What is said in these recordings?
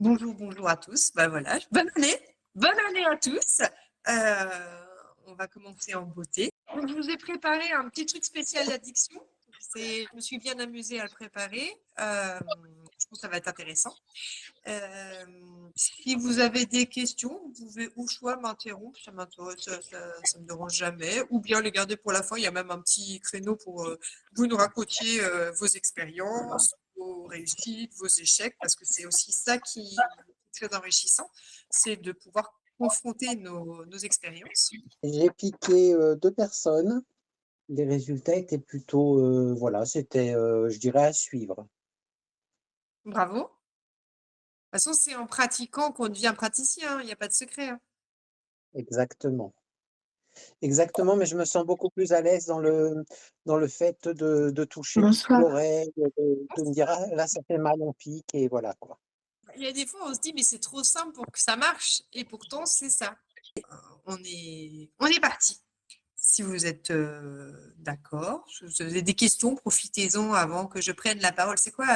Bonjour, bonjour à tous. Ben voilà, bonne année à tous. On va commencer en beauté. Donc, je vous ai préparé un petit truc spécial d'addiction. Je me suis bien amusée à le préparer. Je pense que ça va être intéressant. Si vous avez des questions, vous pouvez au choix m'interrompre, ça m'intéresse, ça me dérange jamais, ou bien les garder pour la fin. Il y a même un petit créneau pour vous nous racontiez vos expériences, vos réussites, vos échecs, parce que c'est aussi ça qui est très enrichissant, c'est de pouvoir confronter nos expériences. J'ai piqué 2 personnes. Les résultats étaient plutôt, voilà, c'était, je dirais à suivre. Bravo. De toute façon, c'est en pratiquant qu'on devient praticien, il n'y a pas de secret, hein. Exactement. Exactement, mais je me sens beaucoup plus à l'aise dans le fait de toucher Bonsoir. l'oreille, de me dire: «Ah là, ça fait mal, on pique» et voilà quoi. Il y a des fois, on se dit, mais c'est trop simple pour que ça marche, et pourtant, c'est ça. On est parti. Si vous êtes d'accord, si vous avez des questions, profitez-en avant que je prenne la parole. C'est quoi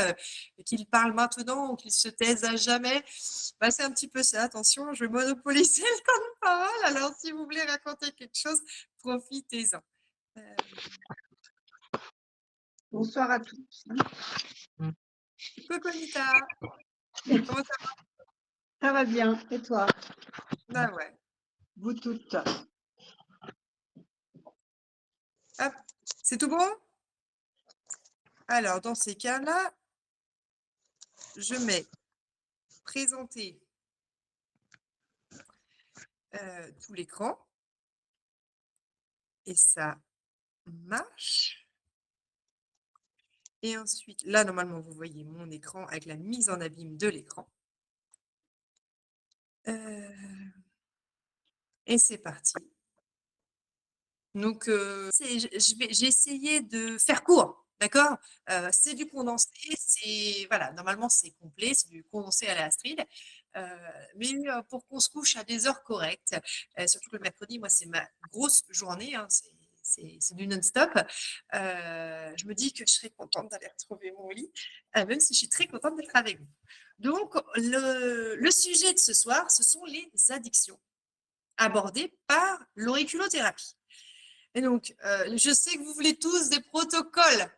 qu'il parle maintenant ou qu'il se taise à jamais? Bah, c'est un petit peu ça. Attention, je vais monopoliser le temps de parole. Alors, si vous voulez raconter quelque chose, profitez-en. Euh, Bonsoir à tous. Coucou Anita, comment ça Ça va bien. Et toi? va? Bah ouais. Vous toutes? Hop, c'est tout bon? Alors, dans ces cas-là, je mets présenter tout l'écran et ça marche. Et ensuite, là, normalement, vous voyez mon écran avec la mise en abîme de l'écran. Et c'est parti. Donc, j'ai essayé de faire court, d'accord? C'est du condensé, voilà, normalement, c'est complet, c'est du condensé à la Astrid. Mais pour qu'on se couche à des heures correctes, surtout que le mercredi, moi, c'est ma grosse journée, hein, c'est du non-stop. Je me dis que je serais contente d'aller retrouver mon lit, même si je suis très contente d'être avec vous. Donc, le sujet de ce soir, ce sont les addictions abordées par l'auriculothérapie. Et donc, je sais que vous voulez tous des protocoles.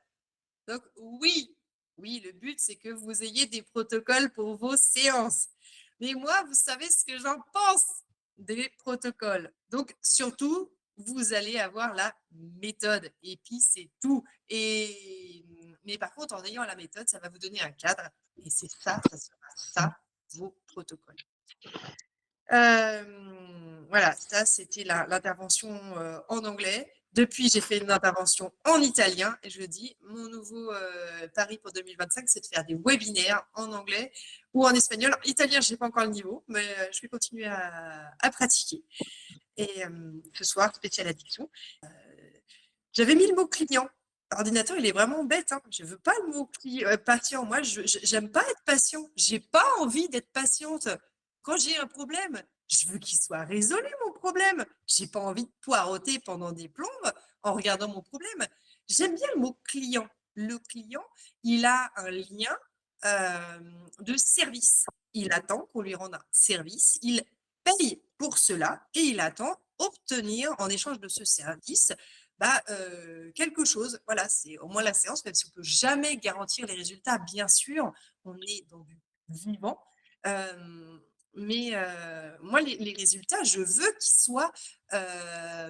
Donc, oui, le but, c'est que vous ayez des protocoles pour vos séances. Mais moi, vous savez ce que j'en pense des protocoles. Donc, surtout, vous allez avoir la méthode. Et puis, c'est tout. Mais par contre, en ayant la méthode, ça va vous donner un cadre. Et c'est ça, ça sera ça, vos protocoles. Voilà, ça, c'était l'intervention en anglais. Depuis, j'ai fait une intervention en italien et je dis, mon nouveau pari pour 2025, c'est de faire des webinaires en anglais ou en espagnol. En italien, je n'ai pas encore le niveau, mais je vais continuer à pratiquer. Et ce soir, spécial addiction. J'avais mis le mot client. L'ordinateur, il est vraiment bête, hein. Je ne veux pas le mot patient. Moi, je n'aime pas être patient. Je n'ai pas envie d'être patiente. Quand j'ai un problème, je veux qu'il soit résolu, mon problème. Je n'ai pas envie de poireauter pendant des plombes en regardant mon problème. J'aime bien le mot client. Le client, il a un lien de service. Il attend qu'on lui rende un service. Il paye pour cela et il attend obtenir en échange de ce service quelque chose. Voilà, c'est au moins la séance, même si on ne peut jamais garantir les résultats, bien sûr, on est dans du vivant. Mais moi, les résultats, je veux qu'ils soient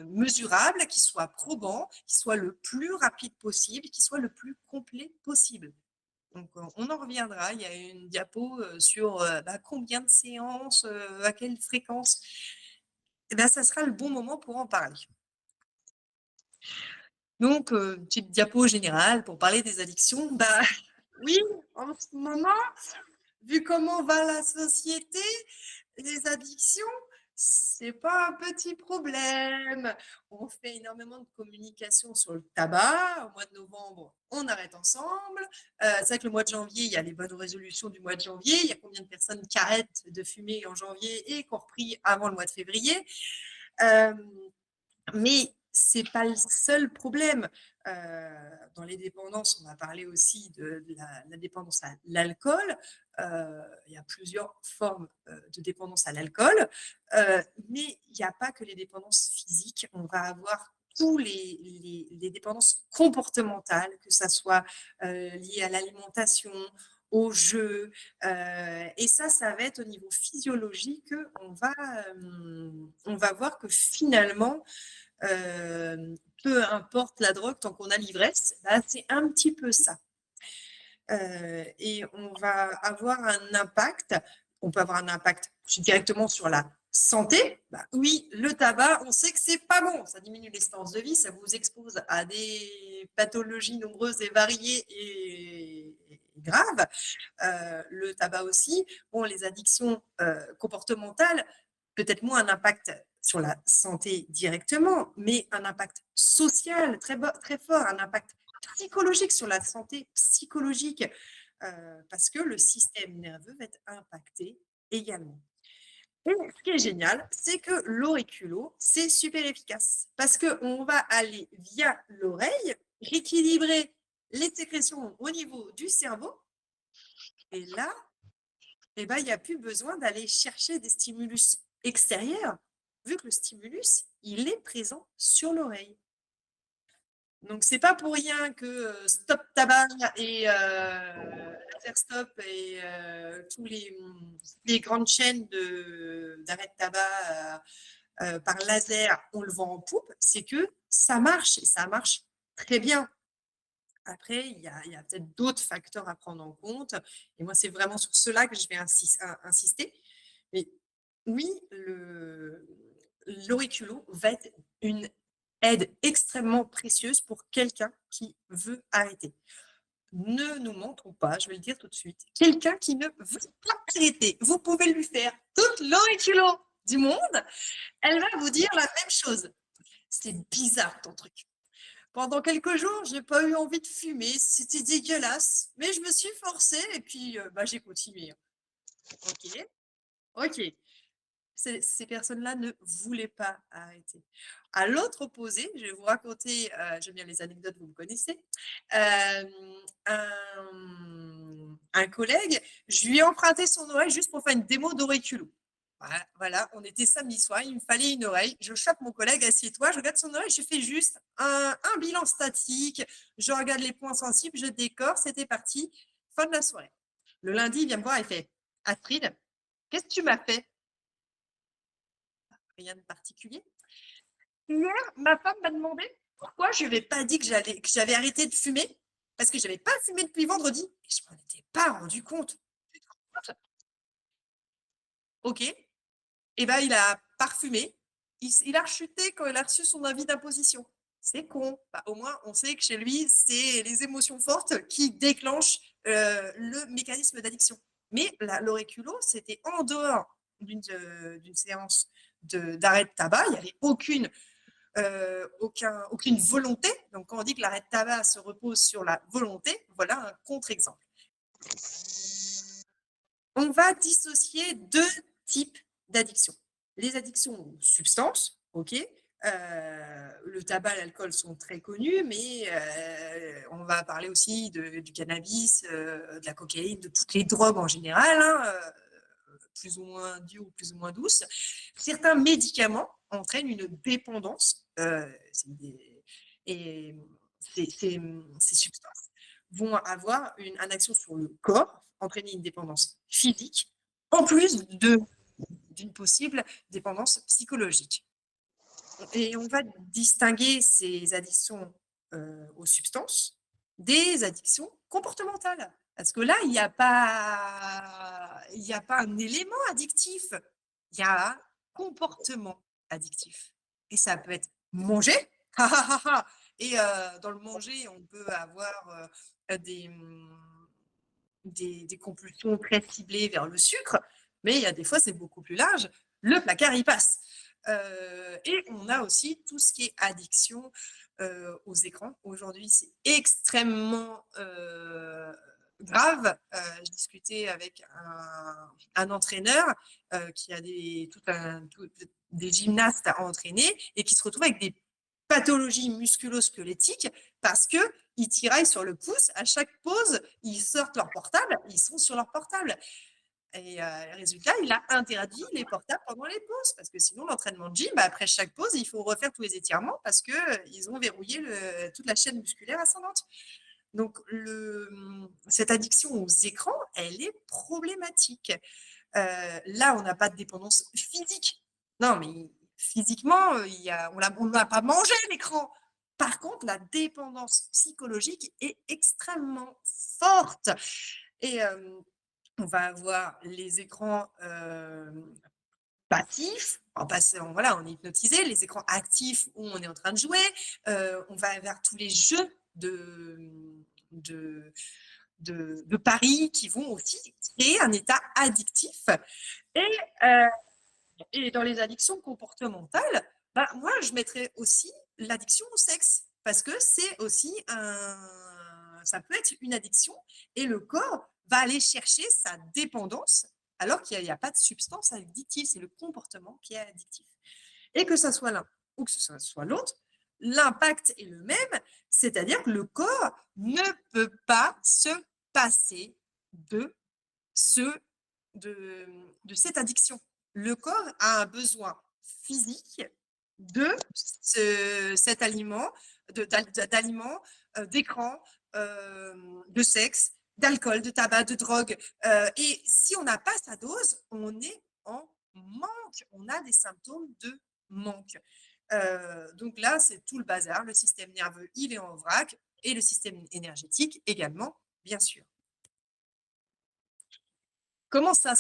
mesurables, qu'ils soient probants, qu'ils soient le plus rapide possible, qu'ils soient le plus complet possible. Donc, on en reviendra. Il y a une diapo sur combien de séances, à quelle fréquence. Et ça sera le bon moment pour en parler. Donc, petite diapo générale pour parler des addictions. Oui, en ce moment, vu comment va la société, les addictions, c'est pas un petit problème. On fait énormément de communication sur le tabac. Au mois de novembre, on arrête ensemble. C'est vrai que le mois de janvier, il y a les bonnes résolutions du mois de janvier. Il y a combien de personnes qui arrêtent de fumer en janvier et qui ont repris avant le mois de février. Mais c'est pas le seul problème. Dans les dépendances, on a parlé aussi de la dépendance à l'alcool. Il y a plusieurs formes de dépendance à l'alcool, mais il n'y a pas que les dépendances physiques. On va avoir tous les dépendances comportementales, que ça soit lié à l'alimentation, au jeu. Et ça va être au niveau physiologique. On va voir que finalement, peu importe la drogue, tant qu'on a l'ivresse, bah, c'est un petit peu ça. Et on va avoir un impact. On peut avoir un impact directement sur la santé. Bah, oui, le tabac, on sait que c'est pas bon. Ça diminue l'espérance de vie, ça vous expose à des pathologies nombreuses et variées et graves. Le tabac aussi. Bon, les addictions comportementales, peut-être moins un impact sur la santé directement, mais un impact social très, très fort, un impact psychologique sur la santé psychologique, parce que le système nerveux va être impacté également. Et ce qui est génial, c'est que l'auriculo, c'est super efficace parce qu'on va aller via l'oreille rééquilibrer les sécrétions au niveau du cerveau. Et là, eh ben, il n'y a plus besoin d'aller chercher des stimulus extérieurs, vu que le stimulus, il est présent sur l'oreille. Donc, c'est pas pour rien que Stop Tabac et Laser Stop et tous les grandes chaînes d'arrêt de tabac par laser, on le vend en poupe, c'est que ça marche et ça marche très bien. Après, il y a peut-être d'autres facteurs à prendre en compte. Et moi, c'est vraiment sur cela que je vais insister. Mais oui, l'auriculo va être une aide extrêmement précieuse pour quelqu'un qui veut arrêter. Ne nous montrons pas, je vais le dire tout de suite. Quelqu'un qui ne veut pas arrêter, vous pouvez lui faire toute l'auriculo du monde, elle va vous dire la même chose. C'est bizarre ton truc. Pendant quelques jours, je n'ai pas eu envie de fumer, c'était dégueulasse, mais je me suis forcée et puis j'ai continué. Ok. Ces personnes-là ne voulaient pas arrêter. À l'autre opposé, je vais vous raconter, j'aime bien les anecdotes, vous me connaissez, un collègue, je lui ai emprunté son oreille juste pour faire une démo d'auriculo. Voilà, on était samedi soir, il me fallait une oreille. Je chope mon collègue, assieds-toi, je regarde son oreille, je fais juste un bilan statique, je regarde les points sensibles, je décore, c'était parti, fin de la soirée. Le lundi, il vient me voir et fait « Astrid, qu'est-ce que tu m'as fait ?» Rien de particulier. Hier, ma femme m'a demandé pourquoi je ne lui avais pas dit que j'avais arrêté de fumer, parce que je n'avais pas fumé depuis vendredi. Et je ne m'en étais pas rendu compte. Ok. Et ben, il a parfumé. Il a rechuté quand il a reçu son avis d'imposition. C'est con. Bah, au moins, on sait que chez lui, c'est les émotions fortes qui déclenchent le mécanisme d'addiction. Mais l'auriculo, c'était en dehors d'une séance d'arrêt de tabac. Il n'y avait aucune volonté. Donc, quand on dit que l'arrêt de tabac se repose sur la volonté, voilà un contre-exemple. On va dissocier deux types d'addictions. Les addictions aux substances, ok. Le tabac, l'alcool sont très connus, mais on va parler aussi du cannabis, de la cocaïne, de toutes les drogues en général, plus ou moins dures ou plus ou moins douces. Certains médicaments entraînent une dépendance, et ces substances vont avoir une action sur le corps, entraîner une dépendance physique, en plus d'une possible dépendance psychologique. Et on va distinguer ces addictions aux substances des addictions comportementales. Parce que là, il n'y a pas un élément addictif, il y a un comportement addictif. Et ça peut être manger. Et dans le manger, on peut avoir des compulsions très ciblées vers le sucre, mais il y a des fois, c'est beaucoup plus large. Le placard, il passe. Et on a aussi tout ce qui est addiction aux écrans. Aujourd'hui, c'est extrêmement grave. Je discutais avec un entraîneur qui a des gymnastes à entraîner et qui se retrouve avec des pathologie musculo-squelettique parce qu'ils tiraillent sur le pouce. À chaque pause, ils sortent leur portable, ils sont sur leur portable. Et résultat, il a interdit les portables pendant les pauses parce que sinon, l'entraînement de gym, après chaque pause, il faut refaire tous les étirements parce qu'ils ont verrouillé toute la chaîne musculaire ascendante. Donc, cette addiction aux écrans, elle est problématique. Là, on n'a pas de dépendance physique. Non, mais physiquement, on n'a pas mangé l'écran. Par contre, la dépendance psychologique est extrêmement forte. Et on va avoir les écrans passifs, on est hypnotisé, les écrans actifs où on est en train de jouer, on va vers tous les jeux de paris qui vont aussi créer un état addictif. Et dans les addictions comportementales, moi, je mettrais aussi l'addiction au sexe parce que c'est aussi ça peut être une addiction et le corps va aller chercher sa dépendance alors qu'il n'y a pas de substance addictive, c'est le comportement qui est addictif. Et que ce soit l'un ou que ce soit l'autre, l'impact est le même, c'est-à-dire que le corps ne peut pas se passer de cette addiction. Le corps a un besoin physique de cet aliment, d'aliments, d'écran, de sexe, d'alcool, de tabac, de drogue. Et si on n'a pas sa dose, on est en manque. On a des symptômes de manque. Donc là, c'est tout le bazar. Le système nerveux, il est en vrac et le système énergétique également, bien sûr. Comment ça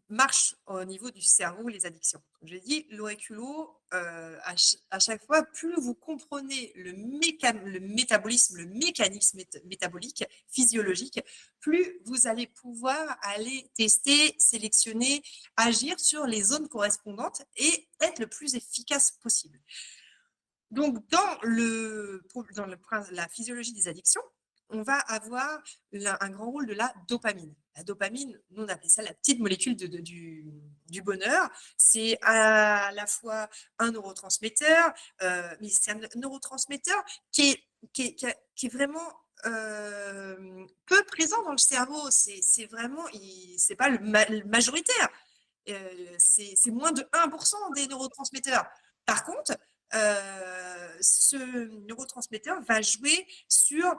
marche au niveau du cerveau, les addictions? J'ai dit, l'oréculo, à chaque fois, plus vous comprenez le métabolisme, le mécanisme métabolique, physiologique, plus vous allez pouvoir aller tester, sélectionner, agir sur les zones correspondantes et être le plus efficace possible. Donc, dans la physiologie des addictions, on va avoir un grand rôle de la dopamine. La dopamine, nous on appelle ça la petite molécule du bonheur. C'est à la fois un neurotransmetteur, mais c'est un neurotransmetteur qui est vraiment peu présent dans le cerveau. C'est vraiment, c'est pas le majoritaire. C'est moins de 1% des neurotransmetteurs. Par contre, ce neurotransmetteur va jouer sur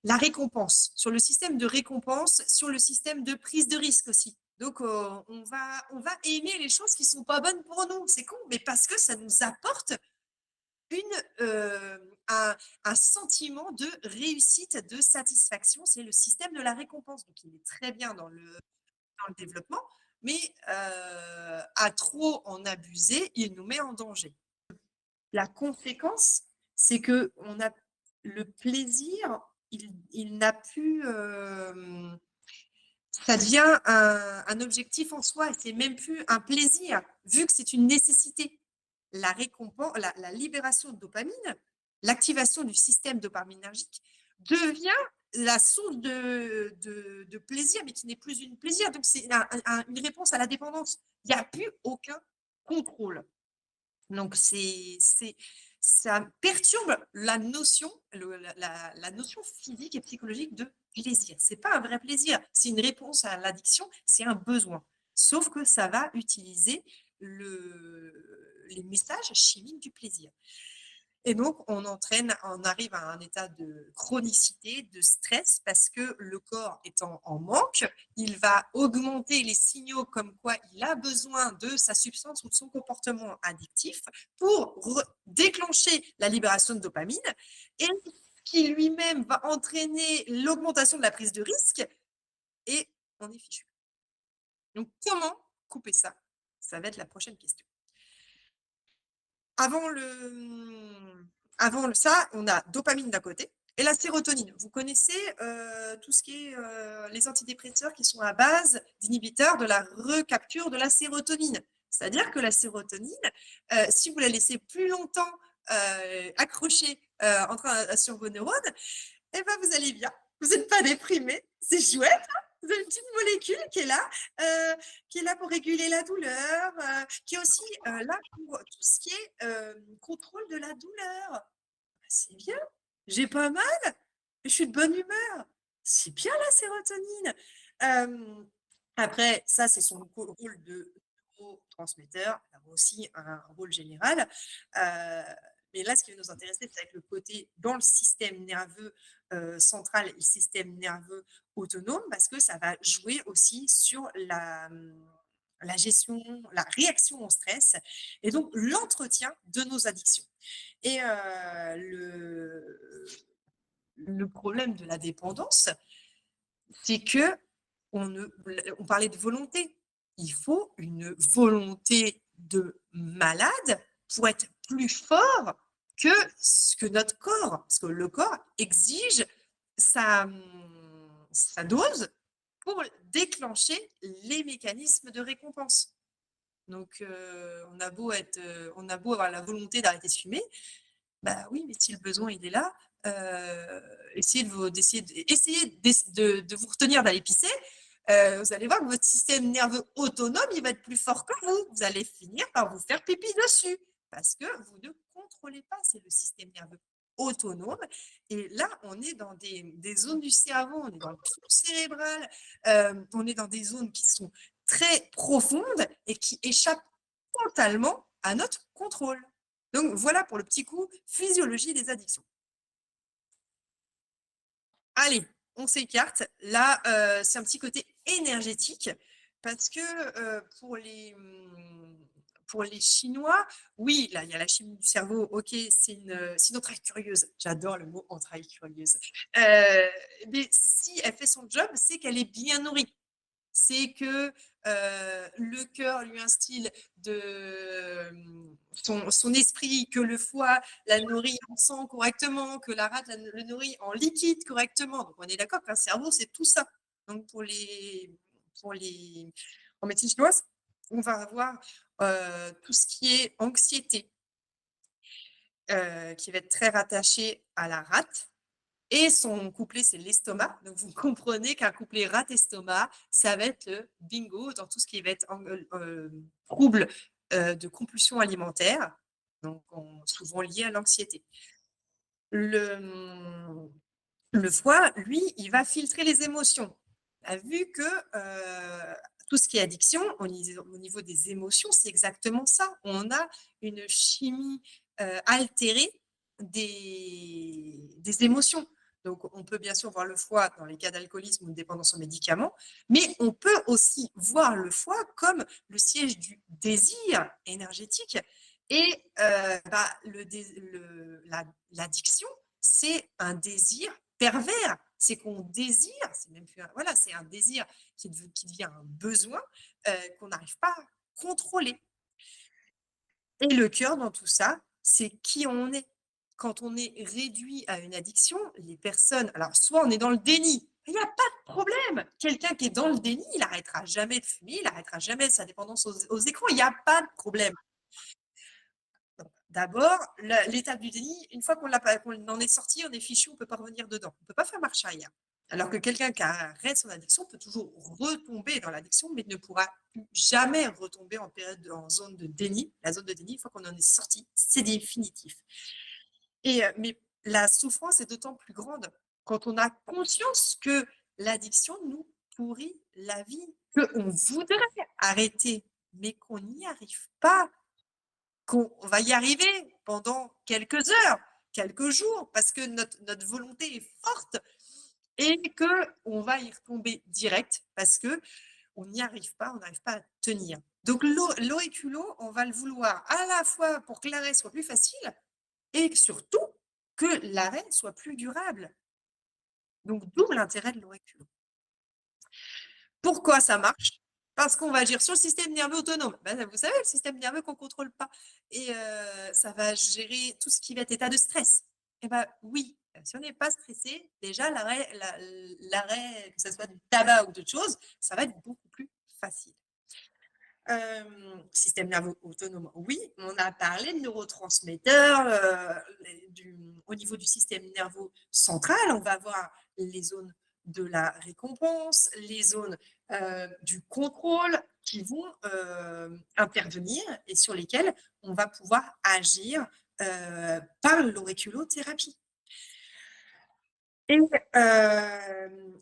la récompense, sur le système de récompense, sur le système de prise de risque aussi. Donc, on va aimer les choses qui ne sont pas bonnes pour nous. C'est con, mais parce que ça nous apporte un sentiment de réussite, de satisfaction. C'est le système de la récompense. Donc, il est très bien dans le développement, mais à trop en abuser, il nous met en danger. La conséquence, c'est que on a le plaisir, il n'a plus, ça devient un objectif en soi, et c'est même plus un plaisir, vu que c'est une nécessité. La récompense, la libération de dopamine, l'activation du système dopaminergique devient la source de plaisir, mais qui n'est plus une plaisir. Donc, c'est une réponse à la dépendance. Il n'y a plus aucun contrôle. Donc, ça perturbe la notion physique et psychologique de plaisir. Ce n'est pas un vrai plaisir. C'est une réponse à l'addiction, c'est un besoin. Sauf que ça va utiliser les messages chimiques du plaisir. Et donc, on arrive à un état de chronicité, de stress, parce que le corps étant en manque, il va augmenter les signaux comme quoi il a besoin de sa substance ou de son comportement addictif pour déclencher la libération de dopamine, et qui lui-même va entraîner l'augmentation de la prise de risque, et on est fichu. Donc, comment couper ça? Ça va être la prochaine question. Avant ça, on a dopamine d'un côté et la sérotonine. Vous connaissez tout ce qui est les antidépresseurs qui sont à base d'inhibiteurs de la recapture de la sérotonine. C'est-à-dire que la sérotonine, si vous la laissez plus longtemps accrochée sur vos neurones, eh ben vous allez bien. Vous n'êtes pas déprimé, c'est chouette. Vous allez petite molécule qui est là pour réguler la douleur, qui est aussi là pour tout ce qui est contrôle de la douleur. C'est bien, j'ai pas mal, je suis de bonne humeur. C'est bien la sérotonine. Après, ça, c'est son rôle de neurotransmetteur. Elle a aussi un rôle général. Mais là, ce qui va nous intéresser, c'est avec le côté dans le système nerveux central et le système nerveux autonome, parce que ça va jouer aussi sur la gestion, la réaction au stress et donc l'entretien de nos addictions. Et le problème de la dépendance, c'est que on parlait de volonté. Il faut une volonté de malade pour être plus fort que notre corps. Parce que le corps exige sa dose pour déclencher les mécanismes de récompense. Donc, on a beau avoir la volonté d'arrêter de fumer, bah oui, mais si le besoin il est là, essayez de vous retenir d'aller pisser. Vous allez voir que votre système nerveux autonome, il va être plus fort que vous. Vous allez finir par vous faire pipi dessus parce que vous ne contrôlez pas. C'est le système nerveux autonome. Et là, on est dans des zones du cerveau, on est dans le tronc cérébral, on est dans des zones qui sont très profondes et qui échappent totalement à notre contrôle. Donc, voilà pour le petit coup physiologie des addictions. Allez, on s'écarte. Là, c'est un petit côté énergétique parce que pour les Chinois, oui, là, il y a la chimie du cerveau. OK, c'est une entraille curieuse. J'adore le mot entraille curieuse. Mais si elle fait son job, c'est qu'elle est bien nourrie. C'est que le cœur lui instille son esprit, que le foie la nourrit en sang correctement, que la rate le nourrit en liquide correctement. Donc, on est d'accord qu'un cerveau, c'est tout ça. Donc, en médecine chinoise, on va avoir tout ce qui est anxiété, qui va être très rattaché à la rate. Et son couplet, c'est l'estomac. Donc, vous comprenez qu'un couplet rate-estomac, ça va être le bingo dans tout ce qui va être trouble de compulsion alimentaire, donc souvent lié à l'anxiété. Le foie, lui, il va filtrer les émotions. On a vu que tout ce qui est addiction, au niveau des émotions, c'est exactement ça. On a une chimie altérée des émotions. Donc, on peut bien sûr voir le foie dans les cas d'alcoolisme ou de dépendance aux médicaments, mais on peut aussi voir le foie comme le siège du désir énergétique. Et l'addiction, c'est un désir pervers. C'est qu'on désire, c'est même plus voilà, c'est un désir qui devient un besoin qu'on n'arrive pas à contrôler. Et le cœur dans tout ça, c'est qui on est. Quand on est réduit à une addiction, les personnes, alors soit on est dans le déni, il n'y a pas de problème. Quelqu'un qui est dans le déni, il n'arrêtera jamais de fumer, il n'arrêtera jamais sa dépendance aux écrans, il n'y a pas de problème. D'abord, l'étape du déni, une fois qu'on en est sorti, on est fichu, on ne peut pas revenir dedans. On ne peut pas faire marche arrière. Alors que quelqu'un qui arrête son addiction peut toujours retomber dans l'addiction, mais ne pourra plus jamais retomber en zone de déni. La zone de déni, une fois qu'on en est sorti, c'est définitif. Mais la souffrance est d'autant plus grande quand on a conscience que l'addiction nous pourrit la vie, qu'on voudrait arrêter, mais qu'on n'y arrive pas, qu'on va y arriver pendant quelques heures, quelques jours, parce que notre volonté est forte et qu'on va y retomber direct parce qu'on n'y arrive pas, on n'arrive pas à tenir. Donc, l'oréculo, on va le vouloir à la fois pour que l'arrêt soit plus facile et surtout que l'arrêt soit plus durable. Donc, d'où l'intérêt de l'oréculo. Pourquoi ça marche? Parce qu'on va agir sur le système nerveux autonome. Ben, vous savez, le système nerveux qu'on ne contrôle pas. Et ça va gérer tout ce qui va être état de stress. Eh bien, oui, si on n'est pas stressé, déjà, l'arrêt, que ce soit du tabac ou d'autres choses, ça va être beaucoup plus facile. Système nerveux autonome, oui, on a parlé de neurotransmetteurs. Au niveau du système nerveux central, on va avoir les zones de la récompense, les zones du contrôle qui vont intervenir et sur lesquelles on va pouvoir agir par l'auriculothérapie. Et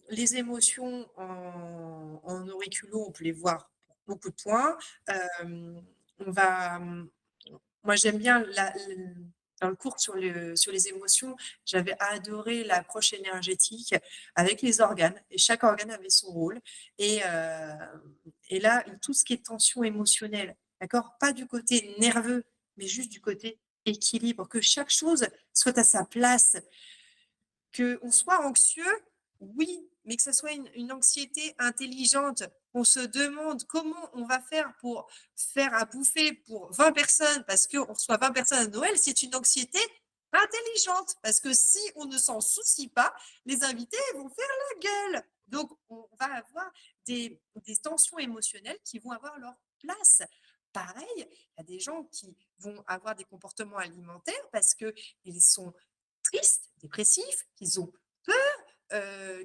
les émotions en auriculo, on peut les voir pour beaucoup de points. On va, moi, j'aime bien dans le cours sur les émotions, j'avais adoré l'approche énergétique avec les organes. Et chaque organe avait son rôle. Et là, tout ce qui est tension émotionnelle, d'accord? Pas du côté nerveux, mais juste du côté équilibre, que chaque chose soit à sa place. Qu'on soit anxieux, oui, mais que ce soit une anxiété intelligente. On se demande comment on va faire pour faire à bouffer pour 20 personnes, parce qu'on reçoit 20 personnes à Noël, c'est une anxiété intelligente. Parce que si on ne s'en soucie pas, les invités vont faire la gueule. Donc, on va avoir des tensions émotionnelles qui vont avoir leur place. Pareil, il y a des gens qui vont avoir des comportements alimentaires parce qu'ils sont tristes, dépressifs, qu'ils ont peur,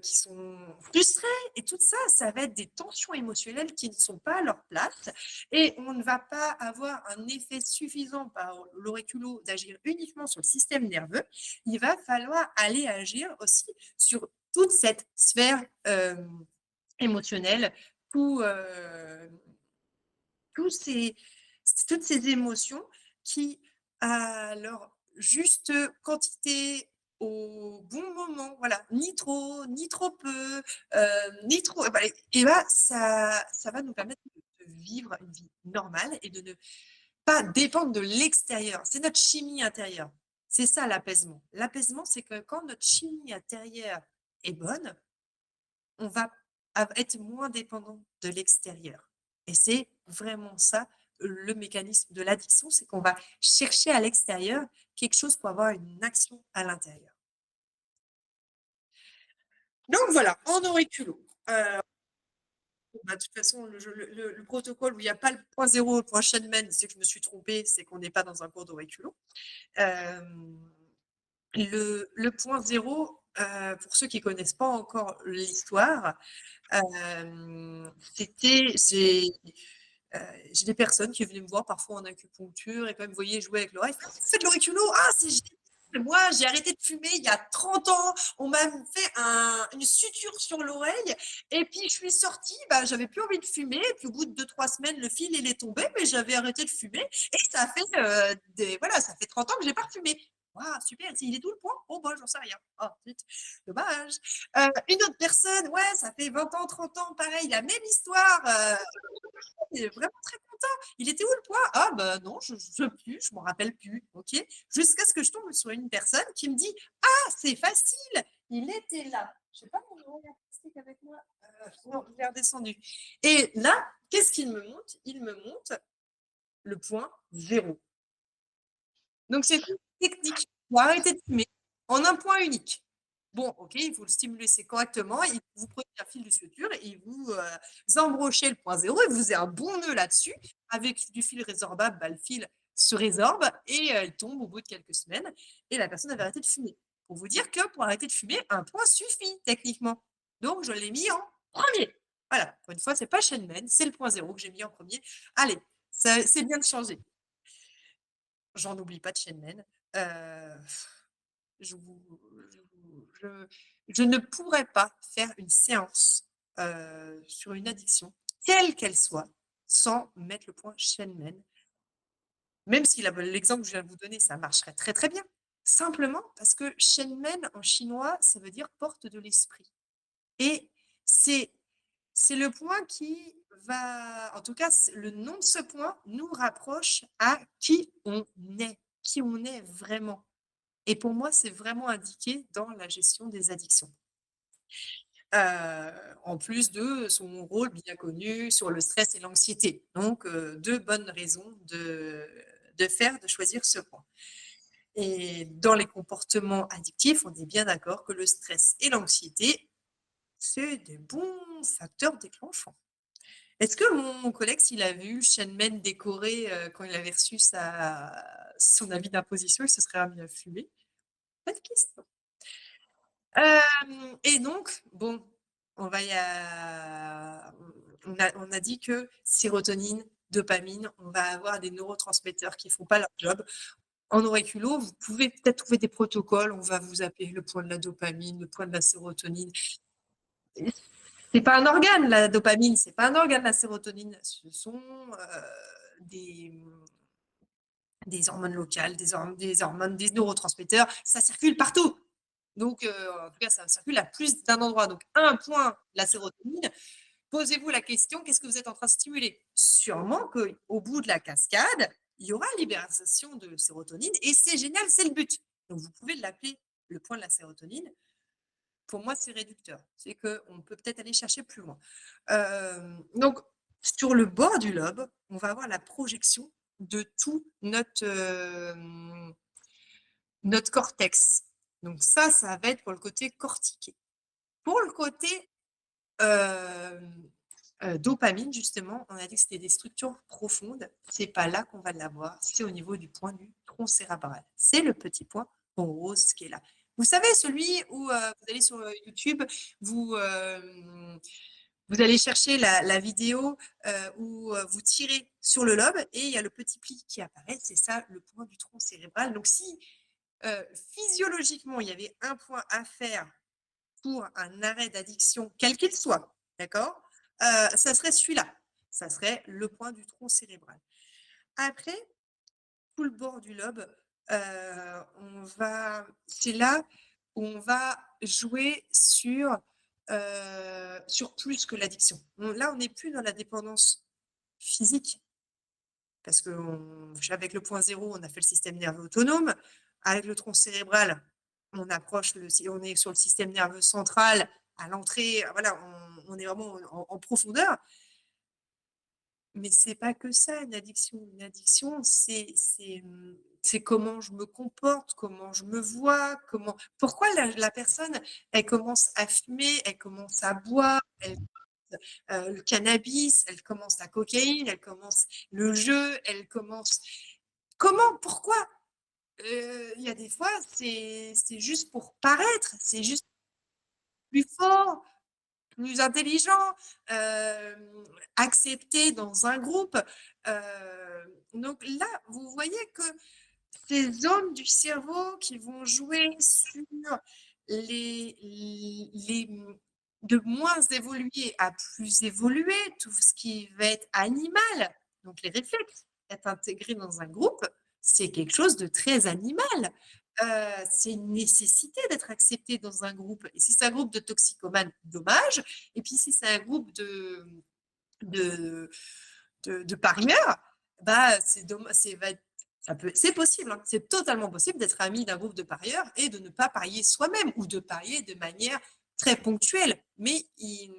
qui sont frustrés. Et tout ça, ça va être des tensions émotionnelles qui ne sont pas à leur place. Et on ne va pas avoir un effet suffisant par l'auriculo d'agir uniquement sur le système nerveux. Il va falloir aller agir aussi sur toute cette sphère émotionnelle, toutes ces émotions qui, à leur juste quantité, au bon moment, voilà, ni trop peu, ni trop, et bah, ça va nous permettre de vivre une vie normale et de ne pas dépendre de l'extérieur. C'est notre chimie intérieure. C'est ça l'apaisement. L'apaisement, c'est que quand notre chimie intérieure est bonne, on va être moins dépendant de l'extérieur. Et c'est vraiment ça le mécanisme de l'addiction, c'est qu'on va chercher à l'extérieur quelque chose pour avoir une action à l'intérieur. Donc voilà, en auriculo. De toute façon, le protocole où il n'y a pas le point zéro, le point Shenman, c'est que je me suis trompée, c'est qu'on n'est pas dans un cours d'auriculo. Le point zéro, pour ceux qui ne connaissent pas encore l'histoire, j'ai des personnes qui venaient me voir parfois en acupuncture et quand ils me voyaient jouer avec l'oreille, «Ah, vous faites de l'auriculo? Ah, c'est génial! Moi, j'ai arrêté de fumer il y a 30 ans. On m'a fait une suture sur l'oreille et puis je suis sortie, j'avais plus envie de fumer. Et puis au bout de 2-3 semaines, le fil il est tombé, mais j'avais arrêté de fumer et ça fait ça fait 30 ans que j'ai pas fumé. Waouh, super, il est tout le point? Oh, j'en sais rien. Oh, zut, dommage. Une autre personne, ouais, ça fait 20 ans, 30 ans, pareil, la même histoire. Il est vraiment très content. Il était où le point? Ah, non, je ne sais plus, je ne m'en rappelle plus. OK. Jusqu'à ce que je tombe sur une personne qui me dit: «Ah, c'est facile, il était là». Je ne sais pas mon regard plastique avec moi. Non, il est redescendu. Et là, qu'est-ce qu'il me montre? Il me montre le point 0. Donc, c'est une technique pour arrêter de fumer en un point unique. Bon, OK, il faut le stimuler correctement. Vous prenez un fil de suture et vous embrochez le point 0 et vous avez un bon nœud là-dessus. Avec du fil résorbable, le fil se résorbe et il tombe au bout de quelques semaines et la personne avait arrêté de fumer. Pour vous dire que pour arrêter de fumer, un point suffit techniquement. Donc, je l'ai mis en premier. Voilà, pour une fois, ce n'est pas Shenman, c'est le point 0 que j'ai mis en premier. Allez, c'est bien de changer. J'en oublie pas de Shenman. Je ne pourrais pas faire une séance sur une addiction, quelle qu'elle soit, sans mettre le point Shenman. Même si l'exemple que je viens de vous donner, ça marcherait très très bien. Simplement parce que Shenmen en chinois, ça veut dire porte de l'esprit. Et c'est le point qui va, en tout cas, le nom de ce point nous rapproche à qui on est vraiment. Et pour moi, c'est vraiment indiqué dans la gestion des addictions. En plus de son rôle bien connu sur le stress et l'anxiété. Donc, 2 bonnes raisons de choisir ce point. Et dans les comportements addictifs, on est bien d'accord que le stress et l'anxiété, c'est des bons facteurs déclenchants. Est-ce que mon collègue, s'il a vu Shenman décoré quand il avait reçu son avis d'imposition, il se serait remis à fumer? Pas de question. Et donc, bon, on a dit que sérotonine, dopamine, on va avoir des neurotransmetteurs qui ne font pas leur job. En auriculo, vous pouvez peut-être trouver des protocoles, on va vous appeler le point de la dopamine, le point de la sérotonine. C'est pas un organe, la dopamine, c'est pas un organe, la sérotonine. Ce sont des hormones locales, des hormones, des neurotransmetteurs. Ça circule partout. Donc, en tout cas, ça circule à plus d'un endroit. Donc, un point, la sérotonine. Posez-vous la question, qu'est-ce que vous êtes en train de stimuler? Sûrement qu'au bout de la cascade, il y aura libération de sérotonine et c'est génial, c'est le but. Donc, vous pouvez l'appeler le point de la sérotonine. Pour moi, c'est réducteur. C'est qu'on peut peut-être aller chercher plus loin. Donc, sur le bord du lobe, on va avoir la projection de tout notre cortex. Donc, ça va être pour le côté cortiqué. Pour le côté dopamine, justement, on a dit que c'était des structures profondes. C'est pas là qu'on va l'avoir, c'est au niveau du point du tronc cérébral. C'est le petit point en rose qui est là. Vous savez, celui où vous allez sur YouTube, vous allez chercher la vidéo où vous tirez sur le lobe et il y a le petit pli qui apparaît. C'est ça, le point du tronc cérébral. Donc, si physiologiquement, il y avait un point à faire pour un arrêt d'addiction, quel qu'il soit, d'accord, ça serait celui-là. Ça serait le point du tronc cérébral. Après, tout le bord du lobe, c'est là où on va jouer sur plus que l'addiction. Là, on n'est plus dans la dépendance physique, parce qu'avec le point zéro, on a fait le système nerveux autonome. Avec le tronc cérébral, on est sur le système nerveux central, à l'entrée, voilà, on est vraiment en profondeur. Mais c'est pas que ça, une addiction. Une addiction, c'est comment je me comporte, comment je me vois, pourquoi la personne, elle commence à fumer, elle commence à boire, le cannabis, elle commence la cocaïne, elle commence le jeu, elle commence... Comment? Pourquoi? Il y a des fois, c'est juste pour paraître, c'est juste plus fort, plus intelligent, accepté dans un groupe. Donc là, vous voyez que ces zones du cerveau qui vont jouer sur de moins évolués à plus évolués, tout ce qui va être animal, donc les réflexes, être intégrés dans un groupe, c'est quelque chose de très animal. C'est une nécessité d'être accepté dans un groupe. Et si c'est un groupe de toxicomanes, dommage. Et puis si c'est un groupe de parieurs, bah, c'est possible, hein. C'est totalement possible d'être ami d'un groupe de parieurs et de ne pas parier soi-même ou de parier de manière très ponctuelle. Mais il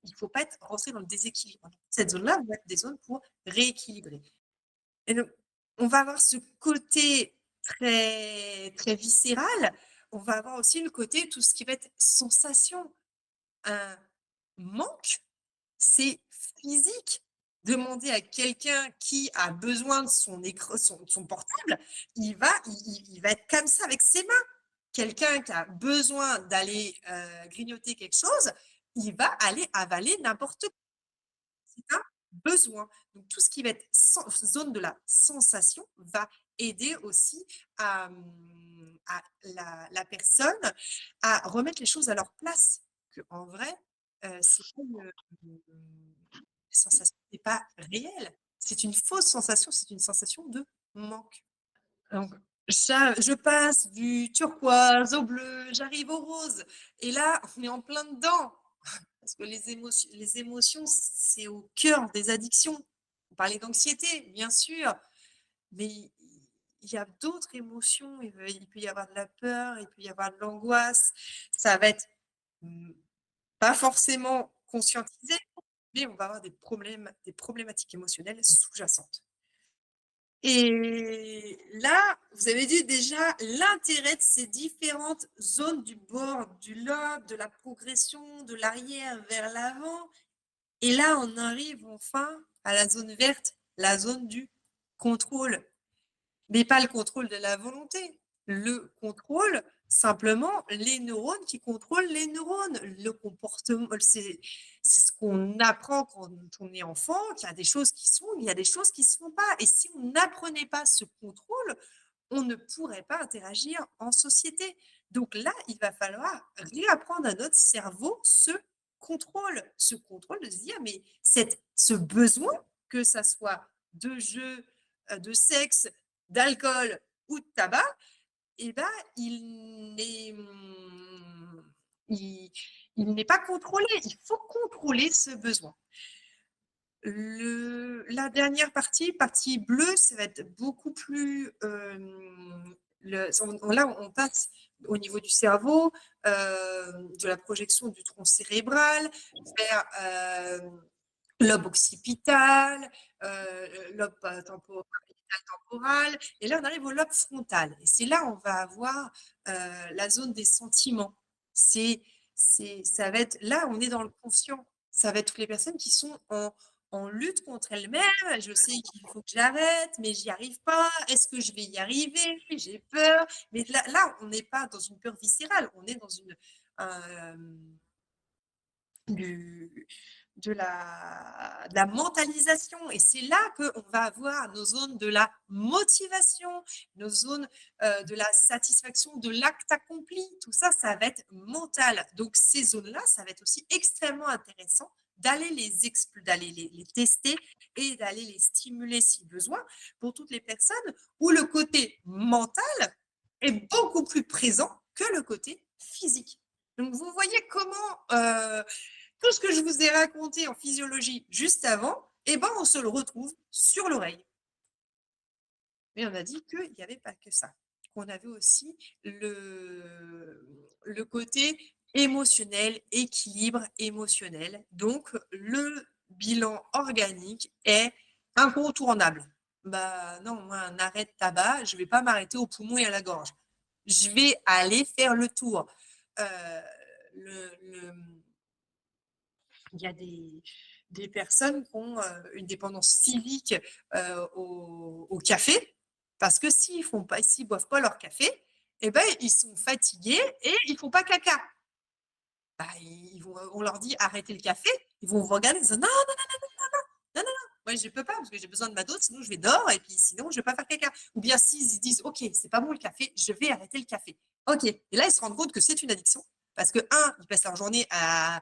ne faut pas être rentré dans le déséquilibre. Cette zone-là va être des zones pour rééquilibrer. Et donc, on va avoir ce côté très, très viscéral. On va avoir aussi le côté, tout ce qui va être sensation. Un manque, c'est physique. Demander à quelqu'un qui a besoin de son écran, son portable, il va être comme ça avec ses mains. Quelqu'un qui a besoin d'aller grignoter quelque chose, il va aller avaler n'importe quoi. C'est un besoin. Donc, tout ce qui va être zone de la sensation va aider aussi à la personne à remettre les choses à leur place. En vrai, c'est pas une sensation n'est pas réelle. C'est une fausse sensation, c'est une sensation de manque. Donc, je passe du turquoise au bleu, j'arrive au rose. Et là, on est en plein dedans. Parce que les émotions, c'est au cœur des addictions. On parlait d'anxiété, bien sûr, mais il y a d'autres émotions. Il peut y avoir de la peur, il peut y avoir de l'angoisse. Ça va être pas forcément conscientisé, mais on va avoir des problématiques émotionnelles sous-jacentes. Et là, vous avez dit déjà l'intérêt de ces différentes zones du bord du lobe, de la progression de l'arrière vers l'avant. Et là, on arrive enfin à la zone verte, la zone du contrôle. Mais pas le contrôle de la volonté. Le contrôle, simplement les neurones qui contrôlent les neurones. Le comportement, c'est ce qu'on apprend quand on est enfant, qu'il y a des choses qui sont, il y a des choses qui ne se font pas. Et si on n'apprenait pas ce contrôle, on ne pourrait pas interagir en société. Donc là, il va falloir réapprendre à notre cerveau ce contrôle de se dire, mais ce besoin, que ça soit de jeu, de sexe, d'alcool ou de tabac, eh ben, il n'est pas contrôlé. Il faut contrôler ce besoin. La dernière partie bleue, ça va être beaucoup plus... là, on passe au niveau du cerveau, de la projection du tronc cérébral vers lobe occipital, lobe temporal, et là, on arrive au lobe frontal. Et c'est là où on va avoir la zone des sentiments. Ça va être, là, on est dans le conscient. Ça va être toutes les personnes qui sont en lutte contre elles-mêmes. Je sais qu'il faut que j'arrête, mais j'y arrive pas. Est-ce que je vais y arriver? J'ai peur. Mais là on n'est pas dans une peur viscérale. On est dans de la mentalisation. Et c'est là qu'on va avoir nos zones de la motivation, nos zones de la satisfaction, de l'acte accompli. Tout ça, ça va être mental. Donc, ces zones-là, ça va être aussi extrêmement intéressant d'aller les tester et d'aller les stimuler si besoin pour toutes les personnes où le côté mental est beaucoup plus présent que le côté physique. Donc, vous voyez comment tout ce que je vous ai raconté en physiologie juste avant, eh ben, on se le retrouve sur l'oreille. Mais on a dit qu'il n'y avait pas que ça, qu'on avait aussi le côté émotionnel, équilibre émotionnel. Donc, le bilan organique est incontournable. Bah non, moi, un arrêt de tabac, je ne vais pas m'arrêter au poumon et à la gorge. Je vais aller faire le tour. Il y a des personnes qui ont une dépendance physique au café, parce que s'ils ne boivent pas leur café, eh ben, ils sont fatigués et ils ne font pas caca. Bah, on leur dit arrêtez le café, ils vont vous regarder et dire non, moi je ne peux pas parce que j'ai besoin de ma dose, sinon je vais dehors et puis sinon je ne vais pas faire caca. Ou bien s'ils disent ok, c'est pas bon le café, je vais arrêter le café. Ok, et là ils se rendent compte que c'est une addiction. Parce que, ils passent leur journée à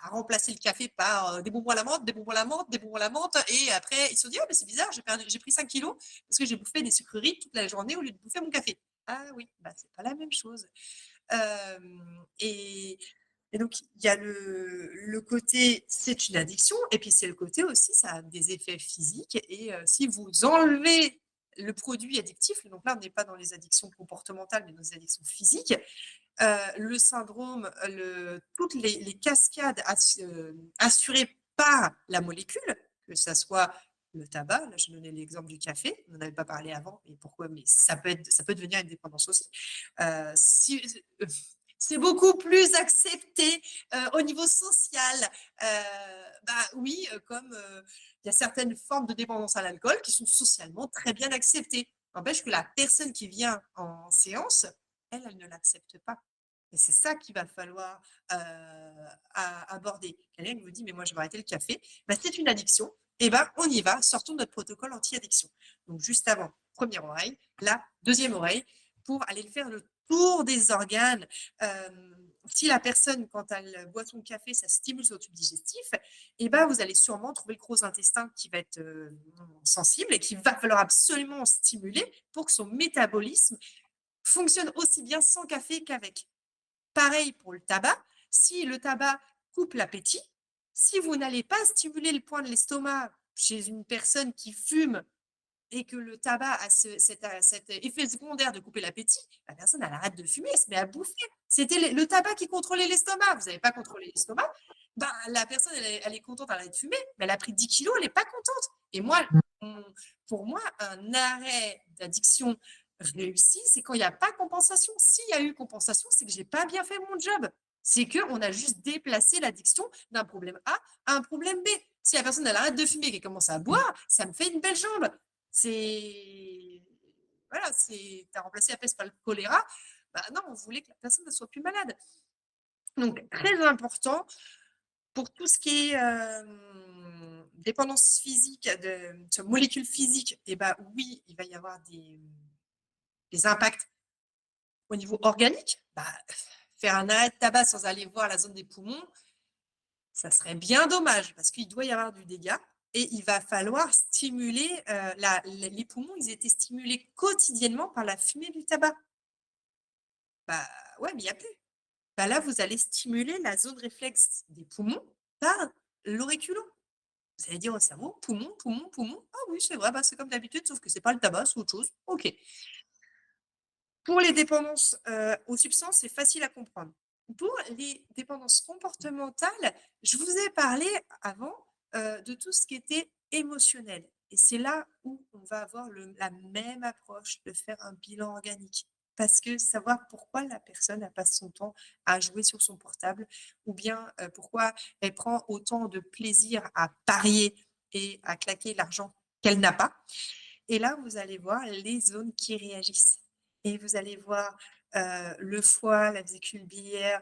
remplacer le café par des bonbons à la menthe, des bonbons à la menthe, des bonbons à la menthe. Et après, ils se disent, oh, mais c'est bizarre, j'ai pris 5 kilos parce que j'ai bouffé des sucreries toute la journée au lieu de bouffer mon café. Ah oui, bah, c'est pas la même chose. Et donc, il y a le côté, c'est une addiction. Et puis, c'est le côté aussi, ça a des effets physiques. Et si vous enlevez le produit addictif, donc là, on n'est pas dans les addictions comportementales, mais dans les addictions physiques, le syndrome, toutes les cascades assurées par la molécule, que ce soit le tabac, là je donnais l'exemple du café, on n'en avait pas parlé avant, mais pourquoi? Mais ça peut devenir une dépendance aussi. C'est beaucoup plus accepté au niveau social. Oui, comme il y a certaines formes de dépendance à l'alcool qui sont socialement très bien acceptées. N'empêche que la personne qui vient en séance, elle ne l'accepte pas. Et c'est ça qu'il va falloir aborder. Quelqu'un qui vous dit, mais moi, je vais arrêter le café. C'est une addiction. Eh bien, on y va. Sortons de notre protocole anti-addiction. Donc, juste avant, première oreille, la deuxième oreille, pour aller faire le tour des organes. Si la personne, quand elle boit son café, ça stimule son tube digestif, eh ben, vous allez sûrement trouver le gros intestin qui va être sensible et qu'il va falloir absolument stimuler pour que son métabolisme fonctionne aussi bien sans café qu'avec. Pareil pour le tabac. Si le tabac coupe l'appétit, si vous n'allez pas stimuler le point de l'estomac chez une personne qui fume et que le tabac a cet effet secondaire de couper l'appétit, la personne, elle arrête de fumer, elle se met à bouffer. C'était le tabac qui contrôlait l'estomac. Vous n'avez pas contrôlé l'estomac, la personne, elle est contente, elle arrête de fumer, mais elle a pris 10 kilos, elle n'est pas contente. Et moi, pour moi, un arrêt d'addiction réussi, c'est quand il n'y a pas compensation. S'il y a eu compensation, c'est que je n'ai pas bien fait mon job. C'est qu'on a juste déplacé l'addiction d'un problème A à un problème B. Si la personne, elle arrête de fumer et qu'elle commence à boire, ça me fait une belle jambe. Voilà, tu as remplacé la peste par le choléra. Bah non, on voulait que la personne ne soit plus malade. Donc, très important pour tout ce qui est dépendance physique, sur molécules physiques, et bah oui, il va y avoir des impacts au niveau organique. Bah, faire un arrêt de tabac sans aller voir la zone des poumons, ça serait bien dommage parce qu'il doit y avoir du dégât et il va falloir stimuler les poumons. Ils étaient stimulés quotidiennement par la fumée du tabac. Bah ouais, mais il n'y a plus. Bah là, vous allez stimuler la zone réflexe des poumons par l'auriculum. Vous allez dire au cerveau, poumon, poumon, poumon. Ah oui, c'est vrai, bah, c'est comme d'habitude, sauf que c'est pas le tabac, c'est autre chose. OK. Pour les dépendances aux substances, c'est facile à comprendre. Pour les dépendances comportementales, je vous ai parlé avant de tout ce qui était émotionnel. Et c'est là où on va avoir la même approche de faire un bilan organique. Parce que savoir pourquoi la personne passe son temps à jouer sur son portable ou bien pourquoi elle prend autant de plaisir à parier et à claquer l'argent qu'elle n'a pas. Et là, vous allez voir les zones qui réagissent. Et vous allez voir le foie, la vésicule biliaire,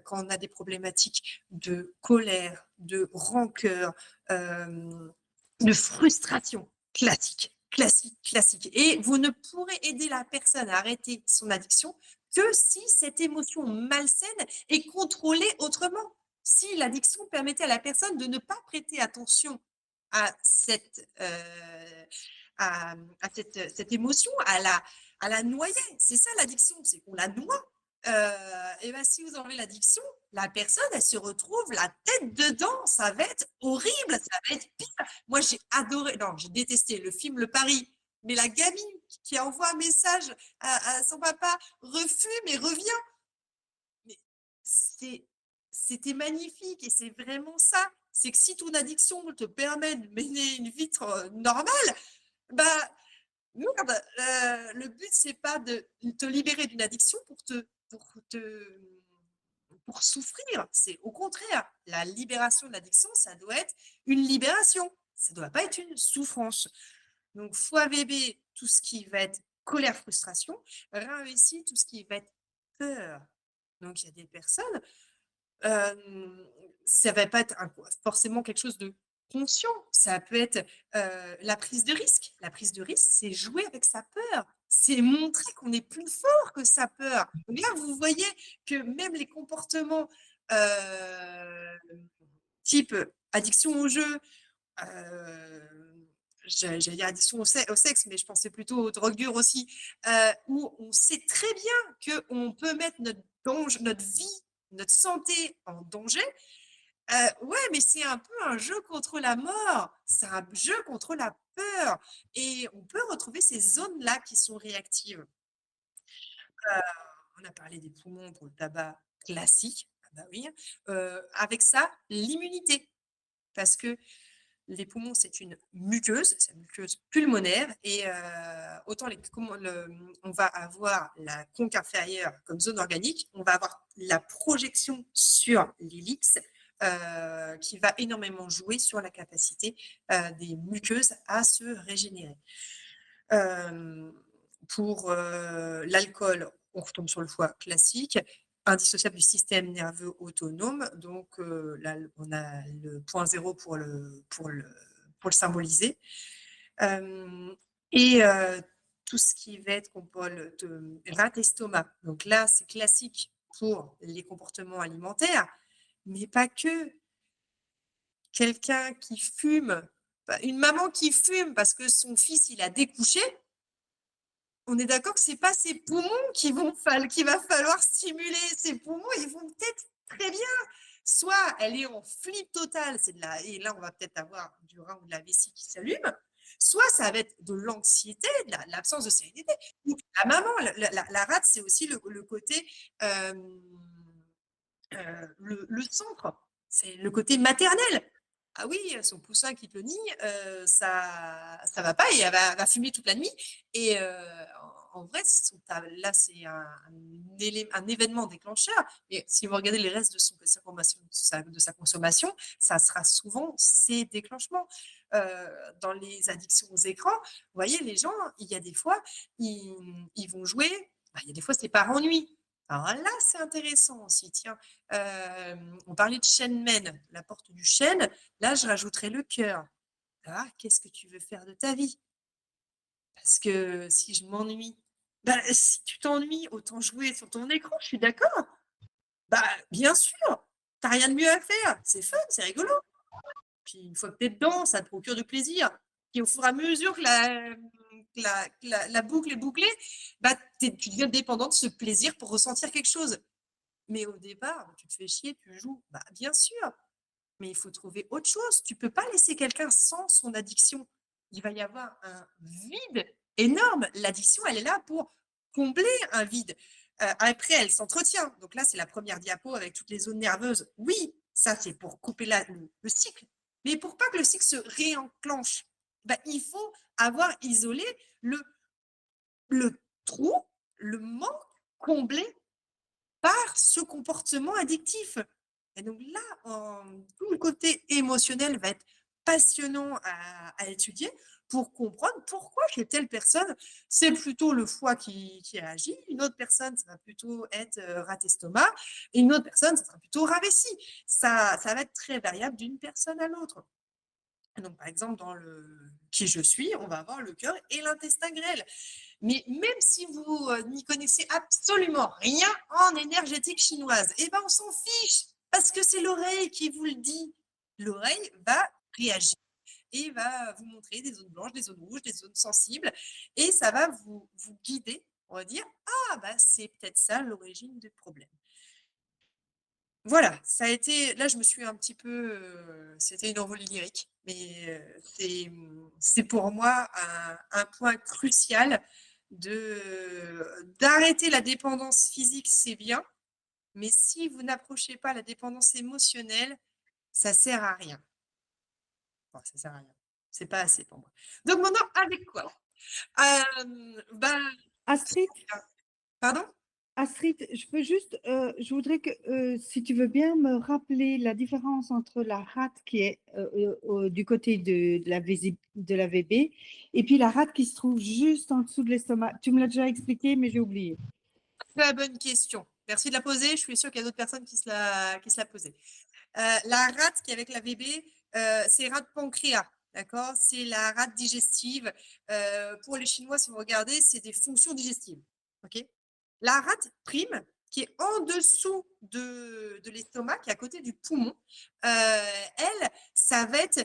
quand on a des problématiques de colère, de rancœur, de frustration. Classique, classique, classique. Et vous ne pourrez aider la personne à arrêter son addiction que si cette émotion malsaine est contrôlée autrement. Si l'addiction permettait à la personne de ne pas prêter attention à cette émotion, à la noyer. C'est ça l'addiction, c'est qu'on la noie. Et ben, si vous enlevez l'addiction, la personne, elle se retrouve la tête dedans. Ça va être horrible, ça va être pire. Moi, j'ai adoré, non, j'ai détesté le film Le Pari. Mais la gamine qui envoie un message à son papa, refume et revient. Mais c'était magnifique et c'est vraiment ça. C'est que si ton addiction te permet de mener une vie normale, bah, merde, le but, c'est pas de te libérer d'une addiction pour souffrir. C'est au contraire, la libération de l'addiction, ça doit être une libération. Ça ne doit pas être une souffrance. Donc, foie VB, tout ce qui va être colère, frustration. Rein ici, tout ce qui va être peur. Donc, il y a des personnes, ça va pas être forcément quelque chose de conscient. Ça peut être la prise de risque. La prise de risque, c'est jouer avec sa peur. C'est montrer qu'on est plus fort que sa peur. Donc là, vous voyez que même les comportements type addiction au jeu, j'allais dire addiction au sexe, mais je pensais plutôt aux drogues dures aussi, où on sait très bien qu'on peut mettre notre vie, notre santé en danger. Ouais, mais c'est un peu un jeu contre la mort, c'est un jeu contre la peur. Et on peut retrouver ces zones-là qui sont réactives. On a parlé des poumons pour le tabac classique, ah bah oui. Avec ça, l'immunité. Parce que les poumons, c'est une muqueuse pulmonaire. Et autant on va avoir la conque inférieure comme zone organique, on va avoir la projection sur l'hélix qui va énormément jouer sur la capacité des muqueuses à se régénérer. Pour l'alcool, on retombe sur le foie classique, indissociable du système nerveux autonome. Donc, là, on a le point zéro pour le symboliser. Et tout ce qui va être rate estomac. Donc là, c'est classique pour les comportements alimentaires, mais pas que. Quelqu'un qui fume, une maman qui fume parce que son fils, il a découché, on est d'accord que c'est pas ses poumons qu'il va falloir stimuler. Ses poumons, ils vont peut-être très bien. Soit elle est en flip total, et là on va peut-être avoir du rein ou de la vessie qui s'allume. Soit ça va être de l'anxiété, de l'absence de sérénité. Donc, la maman, la rate, c'est aussi le côté, le centre, c'est le côté maternel. Ah oui, son poussin qui te nie, ça va pas et elle va fumer toute la nuit. Et en vrai, là, c'est un événement déclencheur. Et si vous regardez les restes de sa consommation, ça sera souvent ces déclenchements. Dans les addictions aux écrans, vous voyez, les gens, il y a des fois, ils vont jouer Il y a des fois, c'est par ennui. Alors là, c'est intéressant aussi. Tiens, on parlait de chêne mène, la porte du chêne. Là, je rajouterais le cœur. Ah, qu'est-ce que tu veux faire de ta vie? Parce que si je m'ennuie, si tu t'ennuies, autant jouer sur ton écran, je suis d'accord. Bien sûr, t'as rien de mieux à faire. C'est fun, c'est rigolo. Puis une fois que tu es dedans, ça te procure du plaisir. Puis au fur et à mesure que la boucle est bouclée, tu deviens dépendant de ce plaisir pour ressentir quelque chose. Mais au départ, tu te fais chier, tu joues. Bien sûr, mais il faut trouver autre chose. Tu ne peux pas laisser quelqu'un sans son addiction. Il va y avoir un vide énorme. L'addiction, elle est là pour combler un vide. Après, elle s'entretient. Donc là, c'est la première diapo avec toutes les zones nerveuses. Oui, ça, c'est pour couper le cycle. Mais pour pas que le cycle se réenclenche, il faut avoir isolé le trou, le manque comblé par ce comportement addictif. Et donc là, tout le côté émotionnel va être passionnant à étudier pour comprendre pourquoi chez telle personne, c'est plutôt le foie qui agit, une autre personne, ça va plutôt être rat estomac, et une autre personne, ça sera plutôt rat vessie. Ça va être très variable d'une personne à l'autre. Donc, par exemple, dans le qui je suis, on va avoir le cœur et l'intestin grêle. Mais même si vous n'y connaissez absolument rien en énergétique chinoise, on s'en fiche parce que c'est l'oreille qui vous le dit. L'oreille va réagir et va vous montrer des zones blanches, des zones rouges, des zones sensibles et ça va vous guider. On va dire, c'est peut-être ça l'origine du problème. Voilà, ça a été. Là, je me suis un petit peu. C'était une envolée lyrique, mais c'est pour moi un point crucial d'arrêter la dépendance physique, c'est bien, mais si vous n'approchez pas la dépendance émotionnelle, ça sert à rien. Enfin, ça sert à rien. C'est pas assez pour moi. Donc maintenant, avec quoi Astrid, Pardon? Astrid, je voudrais que, si tu veux bien, me rappeler la différence entre la rate qui est du côté de la VB et puis la rate qui se trouve juste en dessous de l'estomac. Tu me l'as déjà expliqué, mais j'ai oublié. Très bonne question. Merci de la poser. Je suis sûre qu'il y a d'autres personnes qui se la posaient. La rate qui est avec la VB, c'est rate pancréas. D'accord? C'est la rate digestive. Pour les Chinois, si vous regardez, c'est des fonctions digestives. OK? La rate prime, qui est en dessous de l'estomac, qui est à côté du poumon, elle, ça va être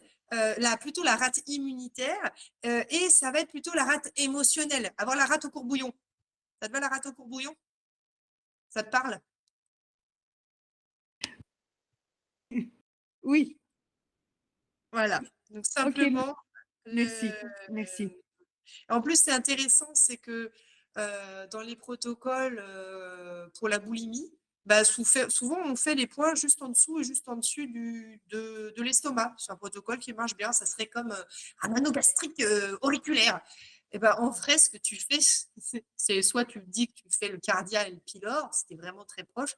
plutôt la rate immunitaire et ça va être plutôt la rate émotionnelle. Avoir la rate au courbouillon. Ça te va la rate au courbouillon? Ça te parle? Oui, Voilà. Donc, ok, simplement, merci. En plus, c'est intéressant, c'est que dans les protocoles pour la boulimie, souvent, on fait les points juste en dessous et juste en dessus de l'estomac. C'est un protocole qui marche bien. Ça serait comme un anneau gastrique auriculaire. Et en vrai, ce que tu fais, c'est soit tu dis que tu fais le cardia et le pylore, c'était vraiment très proche,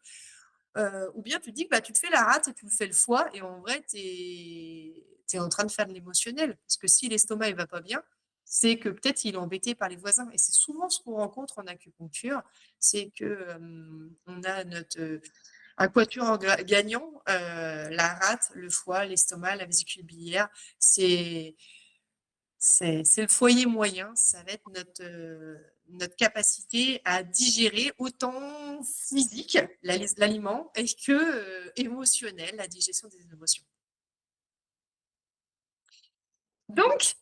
ou bien tu dis que tu te fais la rate et tu le fais le foie, et en vrai, tu es en train de faire de l'émotionnel. Parce que si l'estomac ne va pas bien, c'est que peut-être il est embêté par les voisins. Et c'est souvent ce qu'on rencontre en acupuncture, c'est qu'on a notre un quatuor gagnant, la rate, le foie, l'estomac, la vésicule biliaire. C'est le foyer moyen, ça va être notre capacité à digérer autant physique l'aliment et que émotionnel, la digestion des émotions. Donc,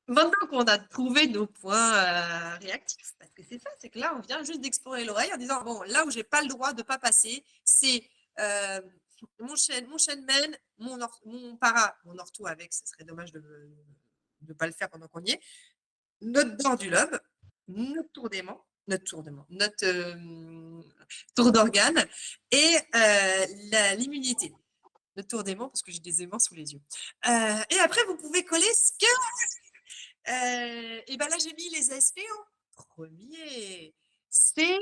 maintenant qu'on a trouvé nos points réactifs, parce que c'est ça, c'est que là, on vient juste d'explorer l'oreille en disant, bon, là où j'ai pas le droit de pas passer, c'est mon chêne mène, mon para, mon ortho avec, ce serait dommage de ne pas le faire pendant qu'on y est, notre dent du lobe, notre tour d'aimant, notre tour d'organe et l'immunité. Notre tour d'aimant, parce que j'ai des aimants sous les yeux. Et après, vous pouvez coller ce que et là, j'ai mis les ASP en premier. C'est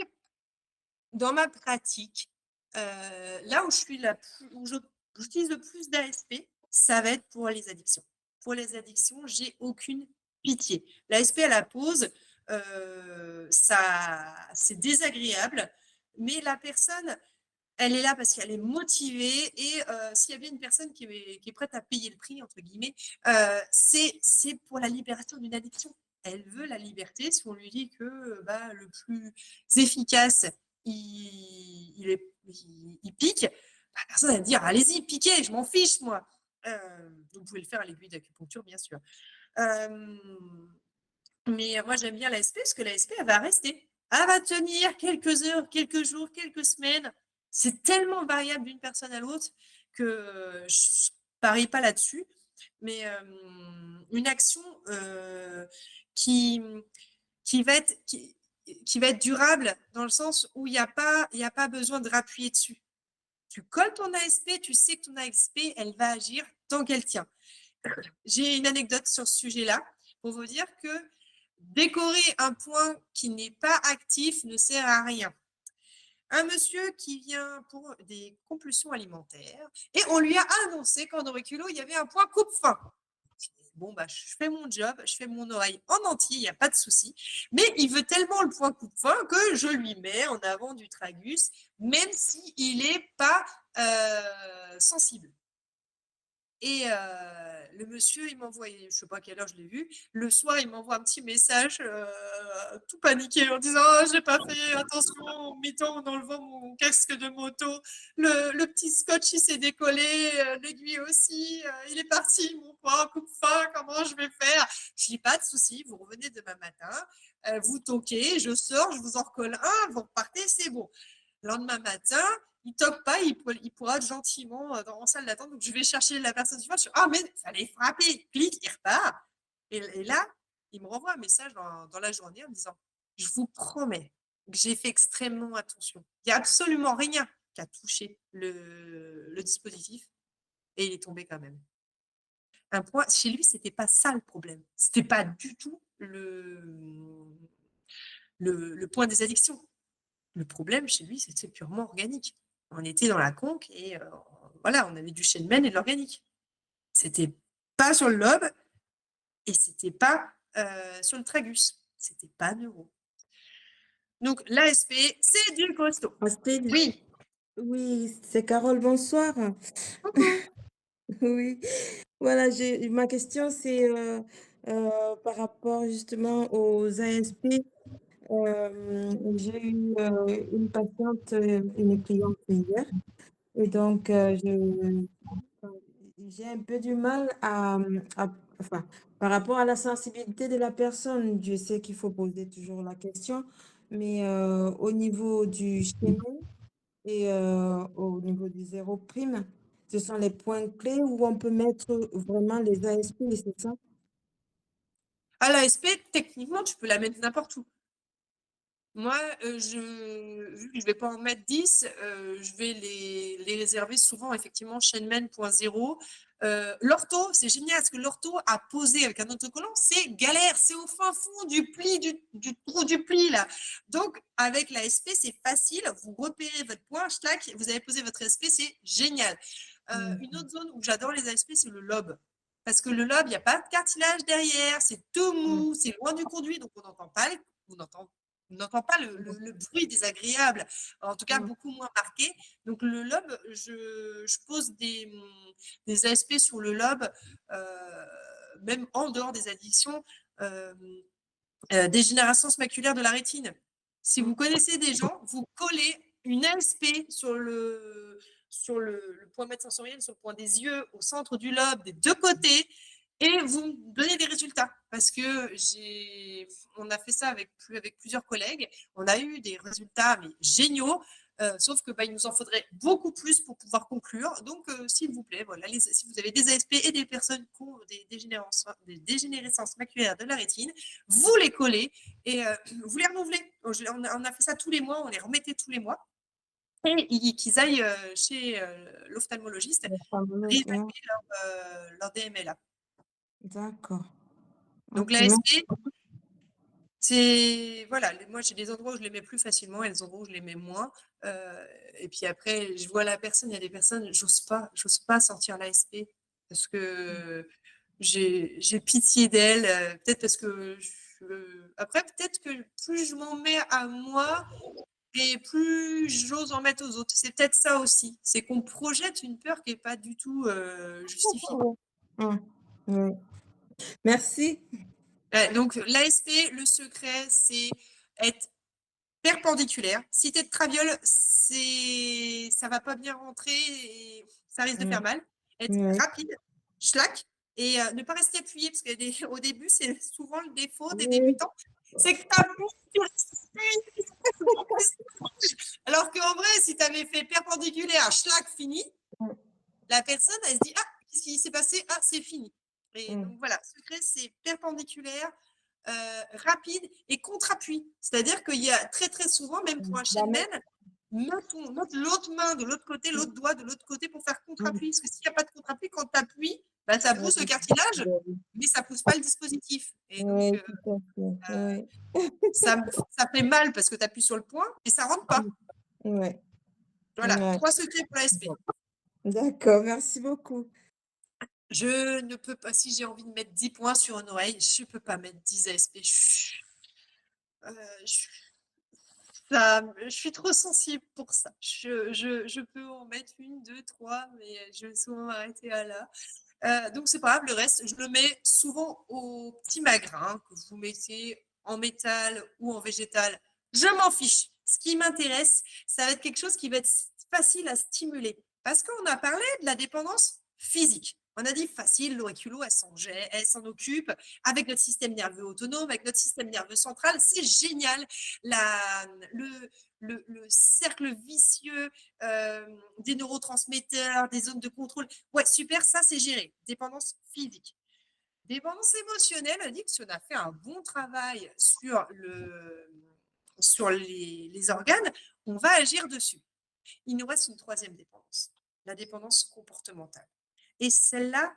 dans ma pratique, là où j'utilise le plus d'ASP, ça va être pour les addictions. Pour les addictions, j'ai aucune pitié. L'ASP à la pause, c'est désagréable, mais la personne, elle est là parce qu'elle est motivée et s'il y a bien une personne qui est prête à payer le prix, entre guillemets, c'est pour la libération d'une addiction. Elle veut la liberté. Si on lui dit que le plus efficace, il pique, la personne va dire allez-y, piquez, je m'en fiche, moi. Vous pouvez le faire à l'aiguille d'acupuncture, bien sûr. Mais moi, j'aime bien l'ASP parce que l'ASP, elle va rester. Elle va tenir quelques heures, quelques jours, quelques semaines. C'est tellement variable d'une personne à l'autre que je ne parie pas là-dessus. Mais une action qui va être durable dans le sens où il n'y a pas besoin de rappuyer dessus. Tu colles ton ASP, tu sais que ton ASP, elle va agir tant qu'elle tient. J'ai une anecdote sur ce sujet-là pour vous dire que décorer un point qui n'est pas actif ne sert à rien. Un monsieur qui vient pour des compulsions alimentaires et on lui a annoncé qu'en auriculo, il y avait un point coupe-faim. Bon, je fais mon job, je fais mon oreille en entier, il n'y a pas de souci. Mais il veut tellement le point coupe-faim que je lui mets en avant du tragus, même s'il n'est pas sensible. Et le monsieur, il m'envoie, je ne sais pas à quelle heure je l'ai vu, le soir, il m'envoie un petit message tout paniqué en disant oh, je n'ai pas fait attention en mettant, en enlevant mon casque de moto. Le petit scotch, il s'est décollé, l'aiguille aussi, il est parti, mon point coupe-faim, comment je vais faire? Je dis pas de souci, vous revenez demain matin, vous toquez, je sors, je vous en recolle un, vous repartez, c'est bon. Le lendemain matin, il ne toque pas, il pourra gentiment en salle d'attente. Donc, je vais chercher la personne suivante. Je dis, ah, mais il fallait frapper. Clique, il repart. Et là, il me renvoie un message dans la journée en me disant, je vous promets que j'ai fait extrêmement attention. Il n'y a absolument rien qui a touché le dispositif et il est tombé quand même. Un point, chez lui, ce n'était pas ça le problème. Ce n'était pas du tout le point des addictions. Le problème chez lui, c'était purement organique. On était dans la conque et voilà, on avait du chêne-mène et de l'organique. C'était pas sur le lobe et c'était pas sur le tragus. C'était pas neuro. Donc l'ASP, c'est du costaud. Astrid, Oui. oui, c'est Carole, bonsoir. Oui, voilà, ma question, c'est par rapport justement aux ASP. J'ai eu une patiente, une cliente hier, et donc j'ai un peu du mal enfin, par rapport à la sensibilité de la personne. Je sais qu'il faut poser toujours la question, mais au niveau du schéma et au niveau du zéro prime, ce sont les points clés où on peut mettre vraiment les ASP, c'est ça? À l'ASP, techniquement, tu peux la mettre n'importe où. Moi, vu que je ne vais pas en mettre 10, je vais les réserver souvent, effectivement, chainemen.0. L'ortho, c'est génial, parce que l'ortho à poser avec un autocollant, c'est galère, c'est au fin fond du pli, du trou du pli, là. Donc, avec la SP, c'est facile, vous repérez votre point, schlac, vous avez posé votre SP, c'est génial. Une autre zone où j'adore les ASP, c'est le lobe. Parce que le lobe, il n'y a pas de cartilage derrière, c'est tout mou, c'est loin du conduit, donc on n'entend pas, on n'entend pas le bruit désagréable, en tout cas beaucoup moins marqué. Donc le lobe, je pose des ASP sur le lobe, même en dehors des addictions, dégénérescence maculaire de la rétine. Si vous connaissez des gens, vous collez une ASP sur le point sensoriel, sur le point des yeux, au centre du lobe, des deux côtés, et vous donnez des résultats. Parce que on a fait ça avec plusieurs collègues, on a eu des résultats mais géniaux, sauf que il nous en faudrait beaucoup plus pour pouvoir conclure. Donc, s'il vous plaît, voilà, si vous avez des ASP et des personnes qui ont des dégénérescences maculaires de la rétine, vous les collez et vous les renouvelez. On a fait ça tous les mois, on les remettait tous les mois. Et qu'ils aillent chez l'ophtalmologiste réévaluer leur DMLA. D'accord. Donc Ok, l'ASP, c'est voilà, moi j'ai des endroits où je les mets plus facilement et des endroits où je les mets moins. Et puis après, je vois la personne, il y a des personnes, j'ose pas sortir l'ASP parce que j'ai pitié d'elle, peut-être parce que Après, peut-être que plus je m'en mets à moi et plus j'ose en mettre aux autres. C'est peut-être ça aussi. C'est qu'on projette une peur qui n'est pas du tout justifiée. Mmh. Oui. Merci. Donc, l'ASP, le secret, c'est être perpendiculaire. Si tu es de traviole, ça va pas bien rentrer et ça risque de faire mal. Être Ouais. rapide, schlack, et ne pas rester appuyé, parce qu'au début, c'est souvent le défaut des Oui. débutants, c'est que tu appuies. Alors qu'en vrai, si tu avais fait perpendiculaire, schlack, fini, la personne, elle se dit, ah, qu'est-ce qui s'est passé? Ah, c'est fini. Et donc voilà, le secret, c'est perpendiculaire, rapide et contre-appui. C'est-à-dire qu'il y a très, très souvent, même pour un chainman, mettre l'autre main de l'autre côté, l'autre doigt de l'autre côté pour faire contre-appui. Parce que s'il n'y a pas de contre-appui, quand tu appuies, bah, ça pousse le cartilage, mais ça ne pousse pas le dispositif. Et donc, Oui, tout à fait. Oui. ça fait mal parce que tu appuies sur le point, mais ça ne rentre pas. Ouais. Voilà, Ouais. 3 secrets pour l'ASP. D'accord, merci beaucoup. Je ne peux pas, si j'ai envie de mettre 10 points sur une oreille, je ne peux pas mettre 10 ASP. Je suis trop sensible pour ça. Je peux en mettre 1, 2, 3, mais je vais souvent m'arrêter à là. Donc, c'est pas grave, le reste, je le mets souvent au petit magrin que vous mettez en métal ou en végétal. Je m'en fiche. Ce qui m'intéresse, ça va être quelque chose qui va être facile à stimuler. Parce qu'on a parlé de la dépendance physique. On a dit facile, l'auriculo, elle s'en occupe avec notre système nerveux autonome, avec notre système nerveux central. C'est génial. Le cercle vicieux des neurotransmetteurs, des zones de contrôle. Ouais, super, ça c'est géré. Dépendance physique. Dépendance émotionnelle, on dit que si on a fait un bon travail sur les organes, on va agir dessus. Il nous reste une 3e dépendance, la dépendance comportementale. Et celle-là,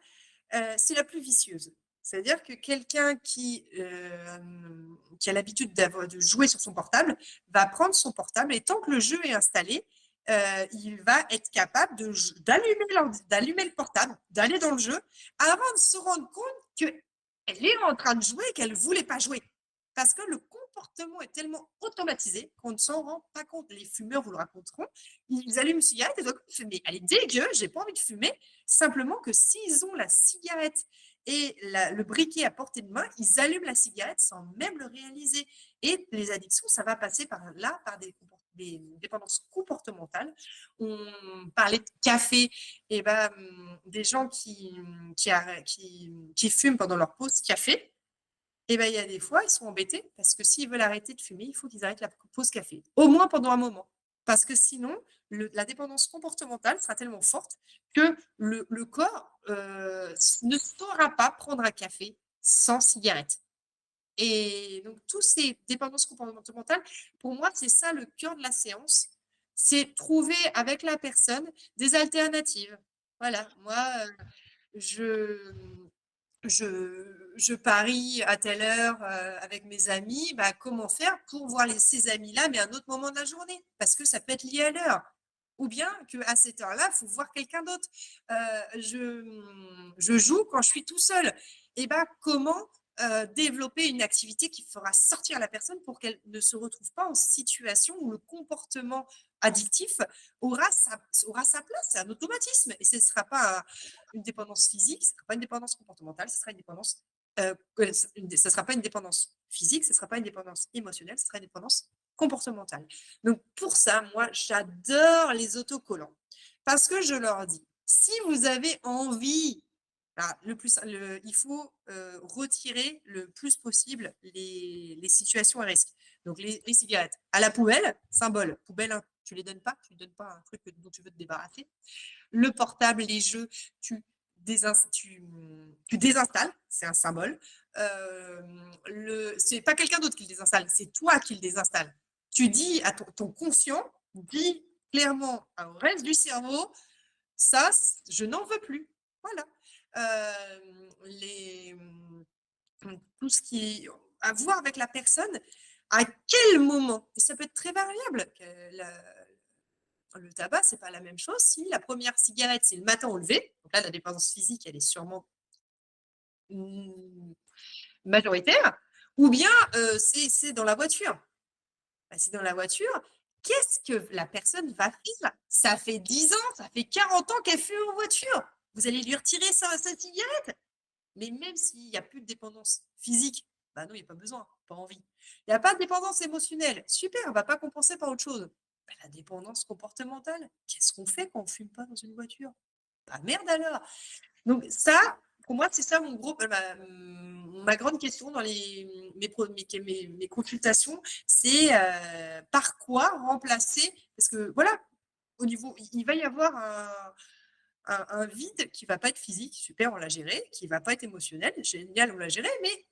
c'est la plus vicieuse. C'est-à-dire que quelqu'un qui a l'habitude de jouer sur son portable va prendre son portable et tant que le jeu est installé, il va être capable d'allumer le portable, d'aller dans le jeu, avant de se rendre compte qu'elle est en train de jouer et qu'elle ne voulait pas jouer. Parce que le comportement est tellement automatisé qu'on ne s'en rend pas compte. Les fumeurs vous le raconteront. Ils allument une cigarette et disent « mais elle est dégueu, j'ai pas envie de fumer ». Simplement que s'ils ont la cigarette et le briquet à portée de main, ils allument la cigarette sans même le réaliser. Et les addictions, ça va passer par des dépendances comportementales. On parlait de café, et des gens qui fument pendant leur pause café, et il y a des fois, ils sont embêtés parce que s'ils veulent arrêter de fumer, il faut qu'ils arrêtent la pause café, au moins pendant un moment. Parce que sinon, la dépendance comportementale sera tellement forte que le corps ne saura pas prendre un café sans cigarette. Et donc, toutes ces dépendances comportementales, pour moi, c'est ça le cœur de la séance. C'est trouver avec la personne des alternatives. Voilà, moi, je parie à telle heure avec mes amis, comment faire pour voir ces amis-là, mais à un autre moment de la journée, parce que ça peut être lié à l'heure. Ou bien qu'à cette heure-là, il faut voir quelqu'un d'autre. Je joue quand je suis tout seul. Et comment développer une activité qui fera sortir la personne pour qu'elle ne se retrouve pas en situation où le comportement addictif aura sa place, c'est un automatisme. Et ce ne sera pas une dépendance physique, ce ne sera pas une dépendance comportementale, ce sera une dépendance, ce sera pas une dépendance physique, ce ne sera pas une dépendance émotionnelle, ce sera une dépendance comportementale. Donc pour ça, moi, j'adore les autocollants parce que je leur dis, si vous avez envie, il faut retirer le plus possible les situations à risque. Donc les cigarettes à la poubelle, symbole, poubelle, hein, tu ne les donnes pas, tu ne donnes pas un truc dont tu veux te débarrasser. Le portable, les jeux, tu désinstalles, c'est un symbole. C'est pas quelqu'un d'autre qui le désinstalle, c'est toi qui le désinstalles. Tu dis à ton conscient, dis clairement au reste du cerveau, ça, je n'en veux plus. Voilà. Tout ce qui est à voir avec la personne, à quel moment, et ça peut être très variable. Le tabac, c'est pas la même chose. Si la première cigarette, c'est le matin au lever, donc là, la dépendance physique, elle est sûrement majoritaire, Ou bien, c'est dans la voiture. Bah, c'est dans la voiture. Qu'est-ce que la personne va faire? Ça fait 10 ans, ça fait 40 ans qu'elle fume en voiture. Vous allez lui retirer sa cigarette? Mais même s'il n'y a plus de dépendance physique, bah non, il n'y a pas besoin, pas envie. Il n'y a pas de dépendance émotionnelle. Super, on ne va pas compenser par autre chose. Bah, la dépendance comportementale, qu'est-ce qu'on fait quand on ne fume pas dans une voiture? Bah merde alors! Donc ça, pour moi, c'est ça mon gros, ma grande question dans mes consultations, c'est par quoi remplacer, parce que voilà, au niveau, il va y avoir un vide qui ne va pas être physique, super, on l'a géré, qui ne va pas être émotionnel, génial, on l'a géré, mais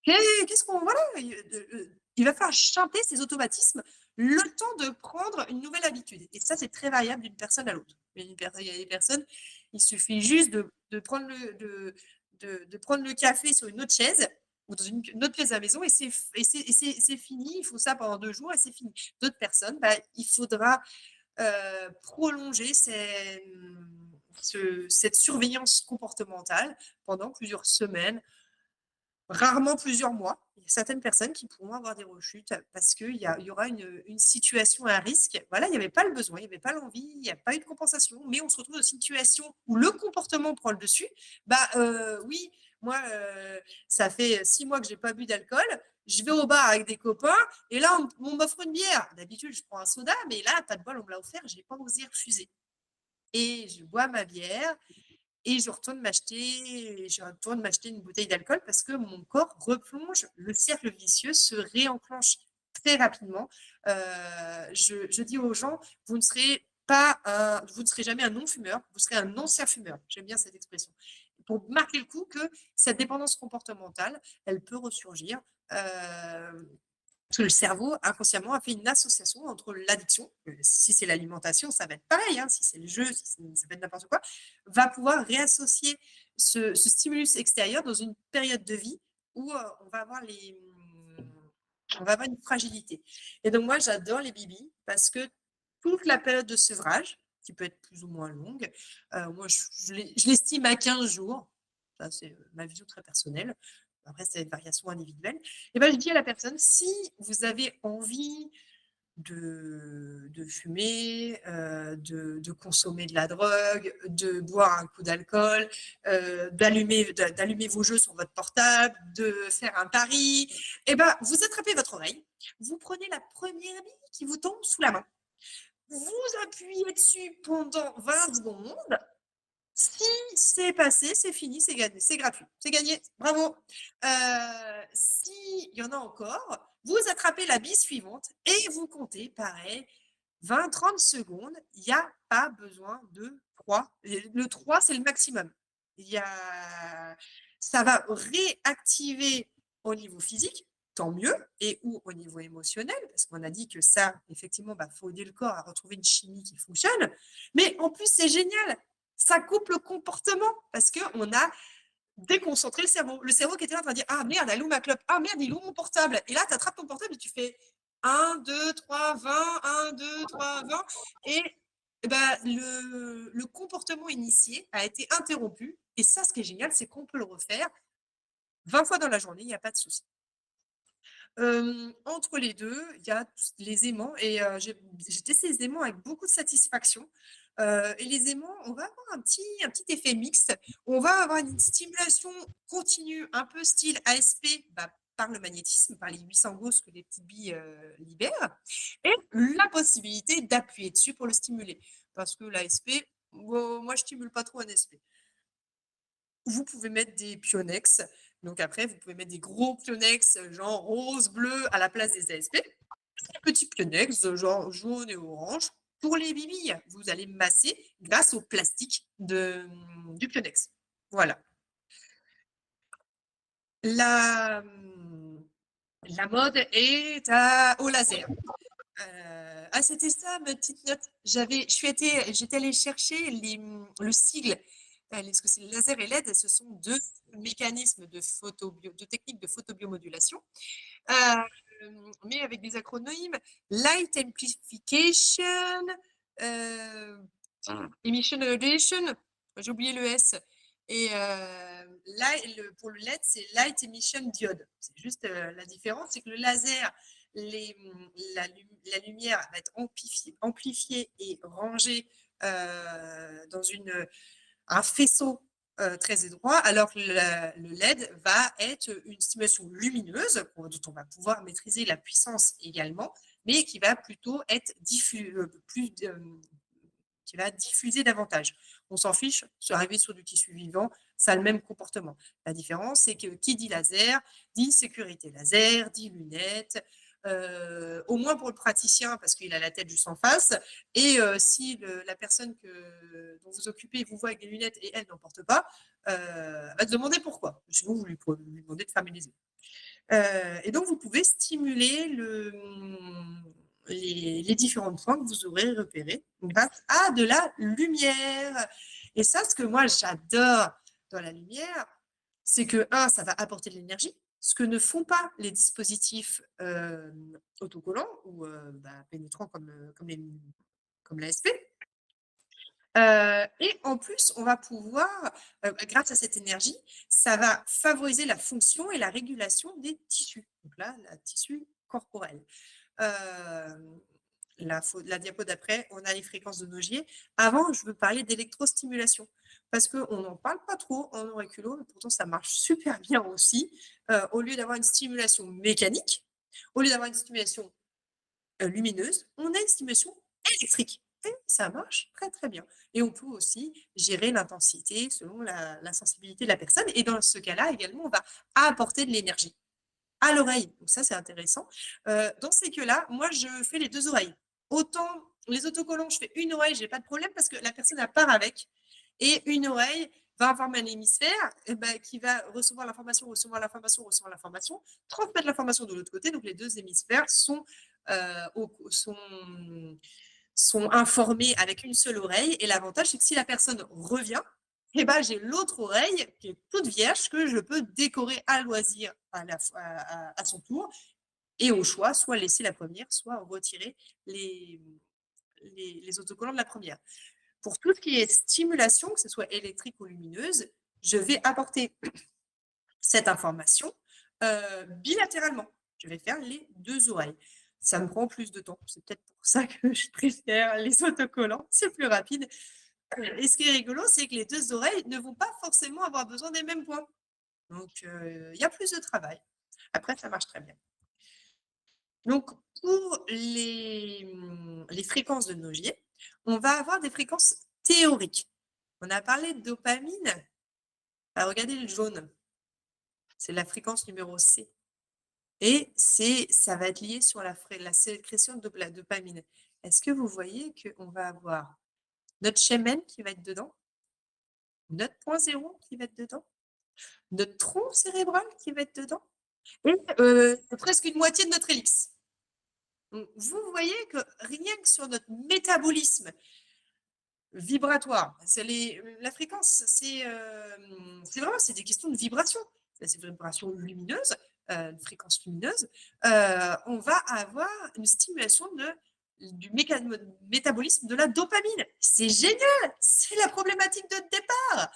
qu'est-ce qu'on, voilà, il va falloir chanter ces automatismes le temps de prendre une nouvelle habitude. Et ça, c'est très variable d'une personne à l'autre. Il y a des personnes, il suffit juste de prendre de prendre le café sur une autre chaise ou dans une autre pièce à la maison et c'est fini. Il faut ça pendant 2 jours et c'est fini. D'autres personnes, bah, il faudra prolonger cette surveillance comportementale pendant plusieurs semaines, rarement plusieurs mois. Il y a certaines personnes qui pourront avoir des rechutes parce qu'il y aura une situation à risque. Voilà, il n'y avait pas le besoin, il n'y avait pas l'envie, il n'y a pas eu de compensation, mais on se retrouve dans une situation où le comportement prend le dessus. Bah oui, moi, ça fait 6 mois que je n'ai pas bu d'alcool. Je vais au bar avec des copains et là, on m'offre une bière. D'habitude, je prends un soda, mais là, pas de bol, on me l'a offert, je n'ai pas osé refuser. Et je bois ma bière et je retourne m'acheter une bouteille d'alcool parce que mon corps replonge, le cercle vicieux se réenclenche très rapidement. Je dis aux gens, vous ne serez jamais un non-fumeur, vous serez un ancien fumeur. J'aime bien cette expression. Pour marquer le coup que cette dépendance comportementale, elle peut ressurgir. Parce que le cerveau, inconsciemment, a fait une association entre l'addiction, si c'est l'alimentation, ça va être pareil, hein, si c'est le jeu, ça peut être n'importe quoi, va pouvoir réassocier ce stimulus extérieur dans une période de vie où on va avoir une fragilité. Et donc, moi, j'adore les bibis parce que toute la période de sevrage, qui peut être plus ou moins longue, moi, je l'estime à 15 jours. Ça, c'est ma vision très personnelle. Après, c'est une variation individuelle. Et ben, je dis à la personne, si vous avez envie de fumer, de consommer de la drogue, de boire un coup d'alcool, d'allumer vos jeux sur votre portable, de faire un pari, et ben, vous attrapez votre oreille, vous prenez la première bille qui vous tombe sous la main, vous appuyez dessus pendant 20 secondes. Si c'est passé, c'est fini, c'est gagné, c'est gratuit, c'est gagné, bravo. S'il y en a encore, vous attrapez la bille suivante et vous comptez, pareil, 20-30 secondes, il n'y a pas besoin de 3. Le 3, c'est le maximum. Ça va réactiver au niveau physique, tant mieux, et ou au niveau émotionnel, parce qu'on a dit que ça, effectivement, faut aider le corps à retrouver une chimie qui fonctionne. Mais en plus, c'est génial, ça coupe le comportement parce qu'on a déconcentré le cerveau. Le cerveau qui était là en train de dire « Ah merde, elle est où ma clope? Ah merde, il est où mon portable ?» Et là, tu attrapes ton portable et tu fais 1, 2, 3, 20, 1, 2, 3, 20. Et le comportement initié a été interrompu. Et ça, ce qui est génial, c'est qu'on peut le refaire 20 fois dans la journée, il n'y a pas de souci. Entre les deux, il y a les aimants et j'ai testé les aimants avec beaucoup de satisfaction. Et les aimants, on va avoir un petit effet mixte. On va avoir une stimulation continue, un peu style ASP, par le magnétisme, par les 800 Gauss que les petites billes libèrent, et la possibilité d'appuyer dessus pour le stimuler. Parce que l'ASP, moi, je stimule pas trop un ASP. Vous pouvez mettre des Pionex. Donc après, vous pouvez mettre des gros Pionex, genre rose, bleu, à la place des ASP. Des petits Pionex, genre jaune et orange. Pour les bibilles, vous allez masser grâce au plastique du Pionex. Voilà. La mode est au laser. C'était ça, ma petite note. J'étais allée chercher le sigle. Est-ce que c'est le laser et LED? Ce sont 2 mécanismes de techniques de photobiomodulation, mais avec des acronymes. Light Amplification, Emission Radiation, j'ai oublié le S, Et là, pour le LED, c'est Light Emission Diode. C'est juste la différence, c'est que le laser, la lumière va être amplifiée et rangée dans un faisceau très étroit, alors que le LED va être une stimulation lumineuse dont on va pouvoir maîtriser la puissance également, mais qui va plutôt être qui va diffuser davantage. On s'en fiche, arriver sur du tissu vivant, ça a le même comportement. La différence, c'est que qui dit laser, dit sécurité laser, dit lunettes, au moins pour le praticien, parce qu'il a la tête juste en face, et si la personne dont vous occupez vous voit avec des lunettes et elle n'en porte pas, va se demander pourquoi. Sinon, vous lui demandez de fermer les yeux. Et donc, vous pouvez stimuler les différents points que vous aurez repérés grâce à de la lumière. Et ça, ce que moi, j'adore dans la lumière, c'est que, ça va apporter de l'énergie, ce que ne font pas les dispositifs autocollants ou pénétrants comme l'ASP. Et en plus, on va pouvoir, grâce à cette énergie, ça va favoriser la fonction et la régulation des tissus. Donc là, le tissu corporel. La diapo d'après, on a les fréquences de Nogier. Avant, je veux parler d'électrostimulation parce qu'on n'en parle pas trop en auriculo, mais pourtant ça marche super bien aussi. Au lieu d'avoir une stimulation mécanique, au lieu d'avoir une stimulation lumineuse, on a une stimulation électrique. Et ça marche très, très bien. Et on peut aussi gérer l'intensité selon la sensibilité de la personne. Et dans ce cas-là, également, on va apporter de l'énergie à l'oreille. Donc ça, c'est intéressant. Dans ces cas-là, moi, je fais les 2 oreilles. Autant les autocollants, je fais une oreille, je n'ai pas de problème parce que la personne elle part avec. Et une oreille va avoir un hémisphère qui va recevoir l'information, transmettre l'information de l'autre côté. Donc, les 2 hémisphères sont informés avec une seule oreille. Et l'avantage, c'est que si la personne revient, j'ai l'autre oreille qui est toute vierge que je peux décorer à loisir à son tour et au choix, soit laisser la première, soit retirer les autocollants de la première. Pour tout ce qui est stimulation, que ce soit électrique ou lumineuse, je vais apporter cette information bilatéralement. Je vais faire les 2 oreilles. Ça me prend plus de temps. C'est peut-être pour ça que je préfère les autocollants. C'est plus rapide. Et ce qui est rigolo, c'est que les 2 oreilles ne vont pas forcément avoir besoin des mêmes points. Donc, il y a plus de travail. Après, ça marche très bien. Donc, pour les fréquences de Nogier, on va avoir des fréquences théoriques. On a parlé de dopamine. Regardez le jaune. C'est la fréquence numéro C. Et ça va être lié sur la sécrétion de la dopamine. Est-ce que vous voyez qu'on va avoir notre Shemen qui va être dedans, notre point zéro qui va être dedans, notre tronc cérébral qui va être dedans, et presque une moitié de notre hélice. Donc, vous voyez que rien que sur notre métabolisme vibratoire, la fréquence, c'est vraiment des questions de vibration. C'est une vibration lumineuse, une fréquence lumineuse. On va avoir une stimulation du métabolisme de la dopamine. C'est génial, c'est la problématique de départ.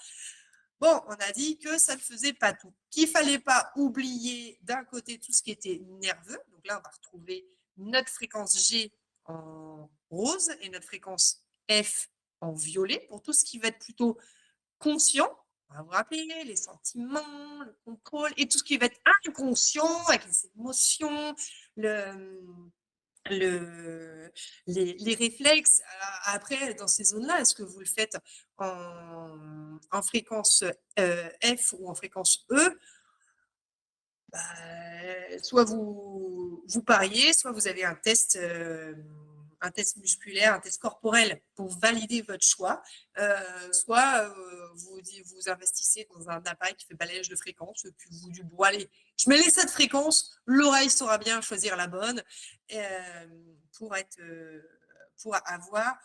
Bon, on a dit que ça ne faisait pas tout, qu'il ne fallait pas oublier d'un côté tout ce qui était nerveux. Donc là, on va retrouver notre fréquence G en rose et notre fréquence F en violet pour tout ce qui va être plutôt conscient. On va vous rappeler les sentiments, le contrôle et tout ce qui va être inconscient avec les émotions, les réflexes. Après, dans ces zones-là, est-ce que vous le faites en fréquence F ou en fréquence E? Soit vous pariez, soit vous avez un test musculaire, un test corporel pour valider votre choix, soit vous investissez dans un appareil qui fait balayage de fréquences, puis vous dites, bon allez, je mets les 7 fréquences, l'oreille saura bien choisir la bonne pour avoir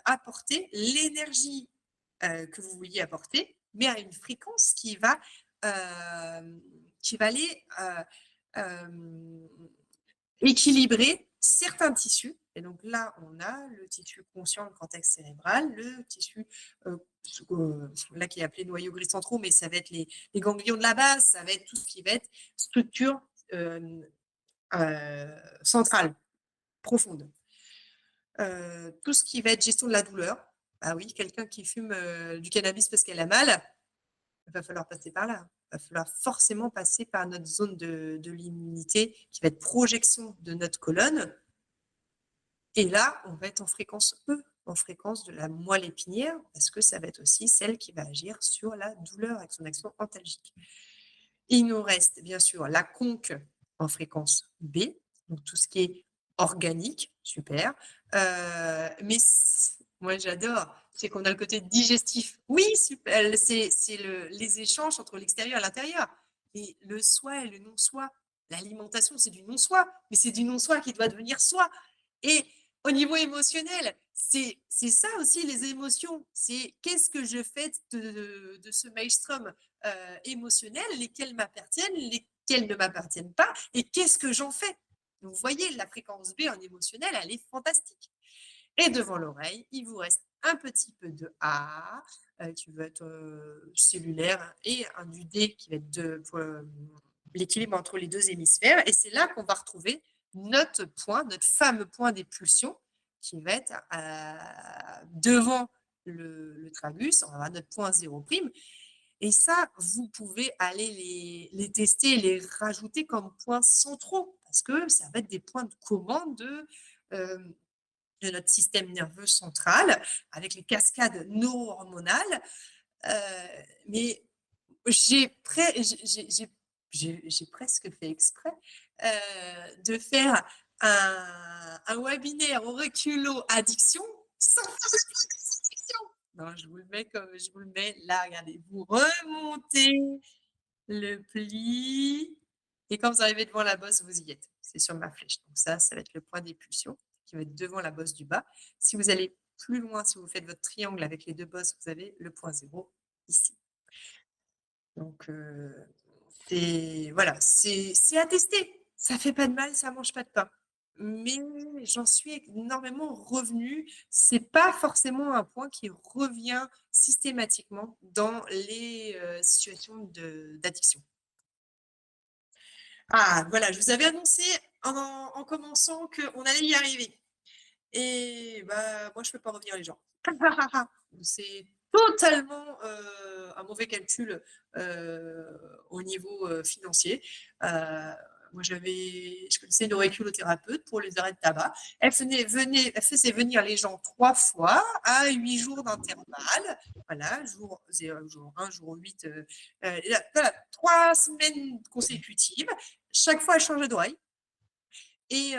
apporté l'énergie que vous vouliez apporter, mais à une fréquence qui va aller équilibrer certains tissus Et donc là, on a le tissu conscient, le cortex cérébral, le tissu là qui est appelé noyau gris centraux, mais ça va être les ganglions de la base, ça va être tout ce qui va être structure centrale, profonde. Tout ce qui va être gestion de la douleur. Ah oui, quelqu'un qui fume du cannabis parce qu'elle a mal, il va falloir passer par là. Il va falloir forcément passer par notre zone de l'immunité qui va être projection de notre colonne. Et là, on va être en fréquence E, en fréquence de la moelle épinière, parce que ça va être aussi celle qui va agir sur la douleur avec son action antalgique. Il nous reste bien sûr la conque en fréquence B, donc tout ce qui est organique, super. Mais moi j'adore, c'est qu'on a le côté digestif. Oui, super, c'est les échanges entre l'extérieur et l'intérieur. Et le soi et le non-soi. L'alimentation, c'est du non-soi, mais c'est du non-soi qui doit devenir soi. Et au niveau émotionnel, c'est ça aussi les émotions. C'est qu'est-ce que je fais de ce maelstrom émotionnels, lesquels m'appartiennent, lesquels ne m'appartiennent pas, et qu'est-ce que j'en fais. Donc, vous voyez, la fréquence B en émotionnel, elle est fantastique. Et devant l'oreille, il vous reste un petit peu de A, qui va être cellulaire, et un du D qui va être pour l'équilibre entre les deux hémisphères. Et c'est là qu'on va retrouver notre point, notre fameux point des pulsions, qui va être devant le tragus, on va avoir notre point 0'. Et ça, vous pouvez aller les tester et les rajouter comme points centraux, parce que ça va être des points de commande de notre système nerveux central, avec les cascades neuro-hormonales. Mais j'ai presque fait exprès de faire un webinaire au reculo addiction sans faire addiction. Non, je vous le mets comme je vous le mets là, regardez, vous remontez le pli et quand vous arrivez devant la bosse, vous y êtes. C'est sur ma flèche. Donc ça va être le point des pulsions qui va être devant la bosse du bas. Si vous allez plus loin, si vous faites votre triangle avec les deux bosses, vous avez le point 0 ici. Donc voilà, c'est à tester. Ça fait pas de mal, ça mange pas de pain. Mais j'en suis énormément revenue. C'est pas forcément un point qui revient systématiquement dans les situations d'addiction. Ah, voilà, je vous avais annoncé en commençant qu'on allait y arriver. Et bah, moi, je ne peux pas revenir les gens. C'est totalement un mauvais calcul au niveau financier. Moi, je connaissais une auriculothérapeute pour les arrêts de tabac. Elle faisait venir les gens 3 fois à 8 jours d'intervalle. Voilà, jour 0, jour 1, jour 8. Voilà, 3 semaines consécutives. Chaque fois, elle changeait d'oreille. Et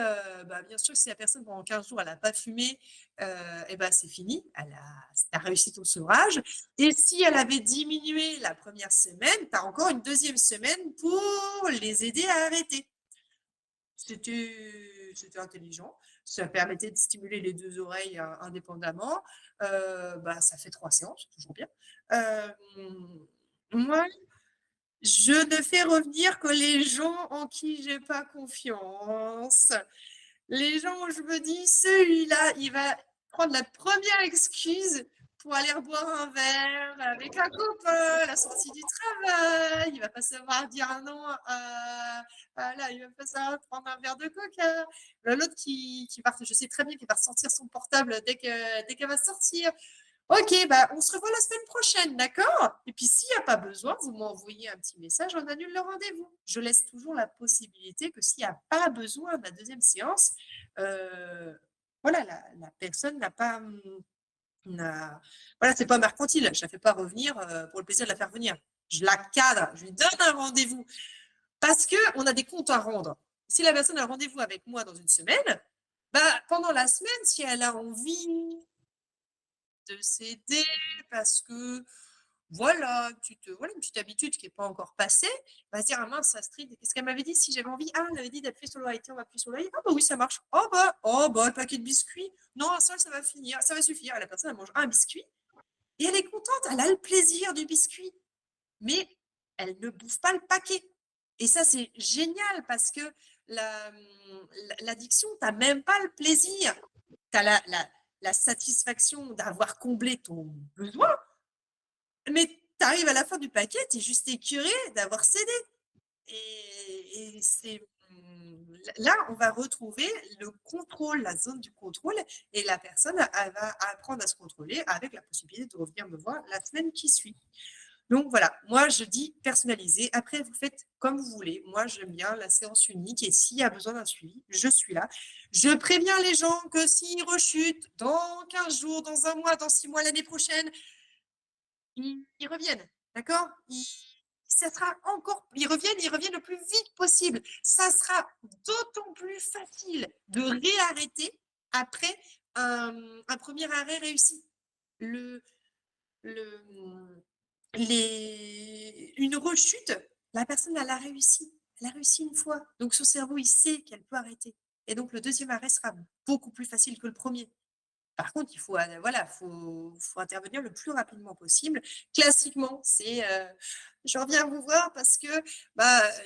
bien sûr, si la personne pendant 15 jours, elle n'a pas fumé, c'est fini. Elle a réussi ton sevrage. Et si elle avait diminué la première semaine, tu as encore une deuxième semaine pour les aider à arrêter. C'était intelligent. Ça permettait de stimuler les 2 oreilles indépendamment. Ça fait 3 séances, toujours bien. Moi, je ne fais revenir que les gens en qui j'ai pas confiance. Les gens où je me dis, celui-là, il va prendre la première excuse pour aller boire un verre avec un copain à la sortie du travail. Il va pas savoir dire un non. Là, il va pas savoir prendre un verre de coca. L'autre qui va, je sais très bien qu'il va ressortir son portable dès qu'elle va sortir. Ok, on se revoit la semaine prochaine, d'accord? Et puis, s'il n'y a pas besoin, vous m'envoyez un petit message, on annule le rendez-vous. Je laisse toujours la possibilité que s'il n'y a pas besoin de la deuxième séance, voilà, la personne n'a pas... Voilà, c'est pas mercantile, je ne la fais pas revenir pour le plaisir de la faire venir. Je la cadre, je lui donne un rendez-vous. Parce qu'on a des comptes à rendre. Si la personne a un rendez-vous avec moi dans une semaine, pendant la semaine, si elle a envie de s'aider parce que voilà, une petite habitude qui n'est pas encore passée, va se dire ah mince, Astrid, qu'est-ce qu'elle m'avait dit si j'avais envie? Ah, elle avait dit d'appuyer sur l'oreille, on va appuyer sur l'oreille. Ah bah oui, ça marche. Oh bah, le paquet de biscuits. Non, un seul, ça va finir, ça va suffire. Et la personne, elle mange un biscuit et elle est contente, elle a le plaisir du biscuit, mais elle ne bouffe pas le paquet. Et ça, c'est génial parce que l'addiction, tu n'as même pas le plaisir. Tu as la satisfaction d'avoir comblé ton besoin, mais tu arrives à la fin du paquet, tu es juste écœuré d'avoir cédé. Et c'est là, on va retrouver le contrôle, la zone du contrôle, et la personne, elle va apprendre à se contrôler avec la possibilité de revenir me voir la semaine qui suit. Donc voilà, moi je dis personnalisé. Après, vous faites comme vous voulez. Moi, j'aime bien la séance unique et s'il y a besoin d'un suivi, je suis là. Je préviens les gens que s'ils rechutent dans 15 jours, dans un mois, dans 6 mois, l'année prochaine, ils reviennent. D'accord? Ça sera encore, ils reviennent le plus vite possible. Ça sera d'autant plus facile de réarrêter après un premier arrêt réussi. Une rechute, la personne, elle a réussi. Elle a réussi une fois. Donc, son cerveau, il sait qu'elle peut arrêter. Et donc, le deuxième arrêt sera beaucoup plus facile que le premier. Par contre, il faut, voilà, faut intervenir le plus rapidement possible. Classiquement, c'est je reviens vous voir parce que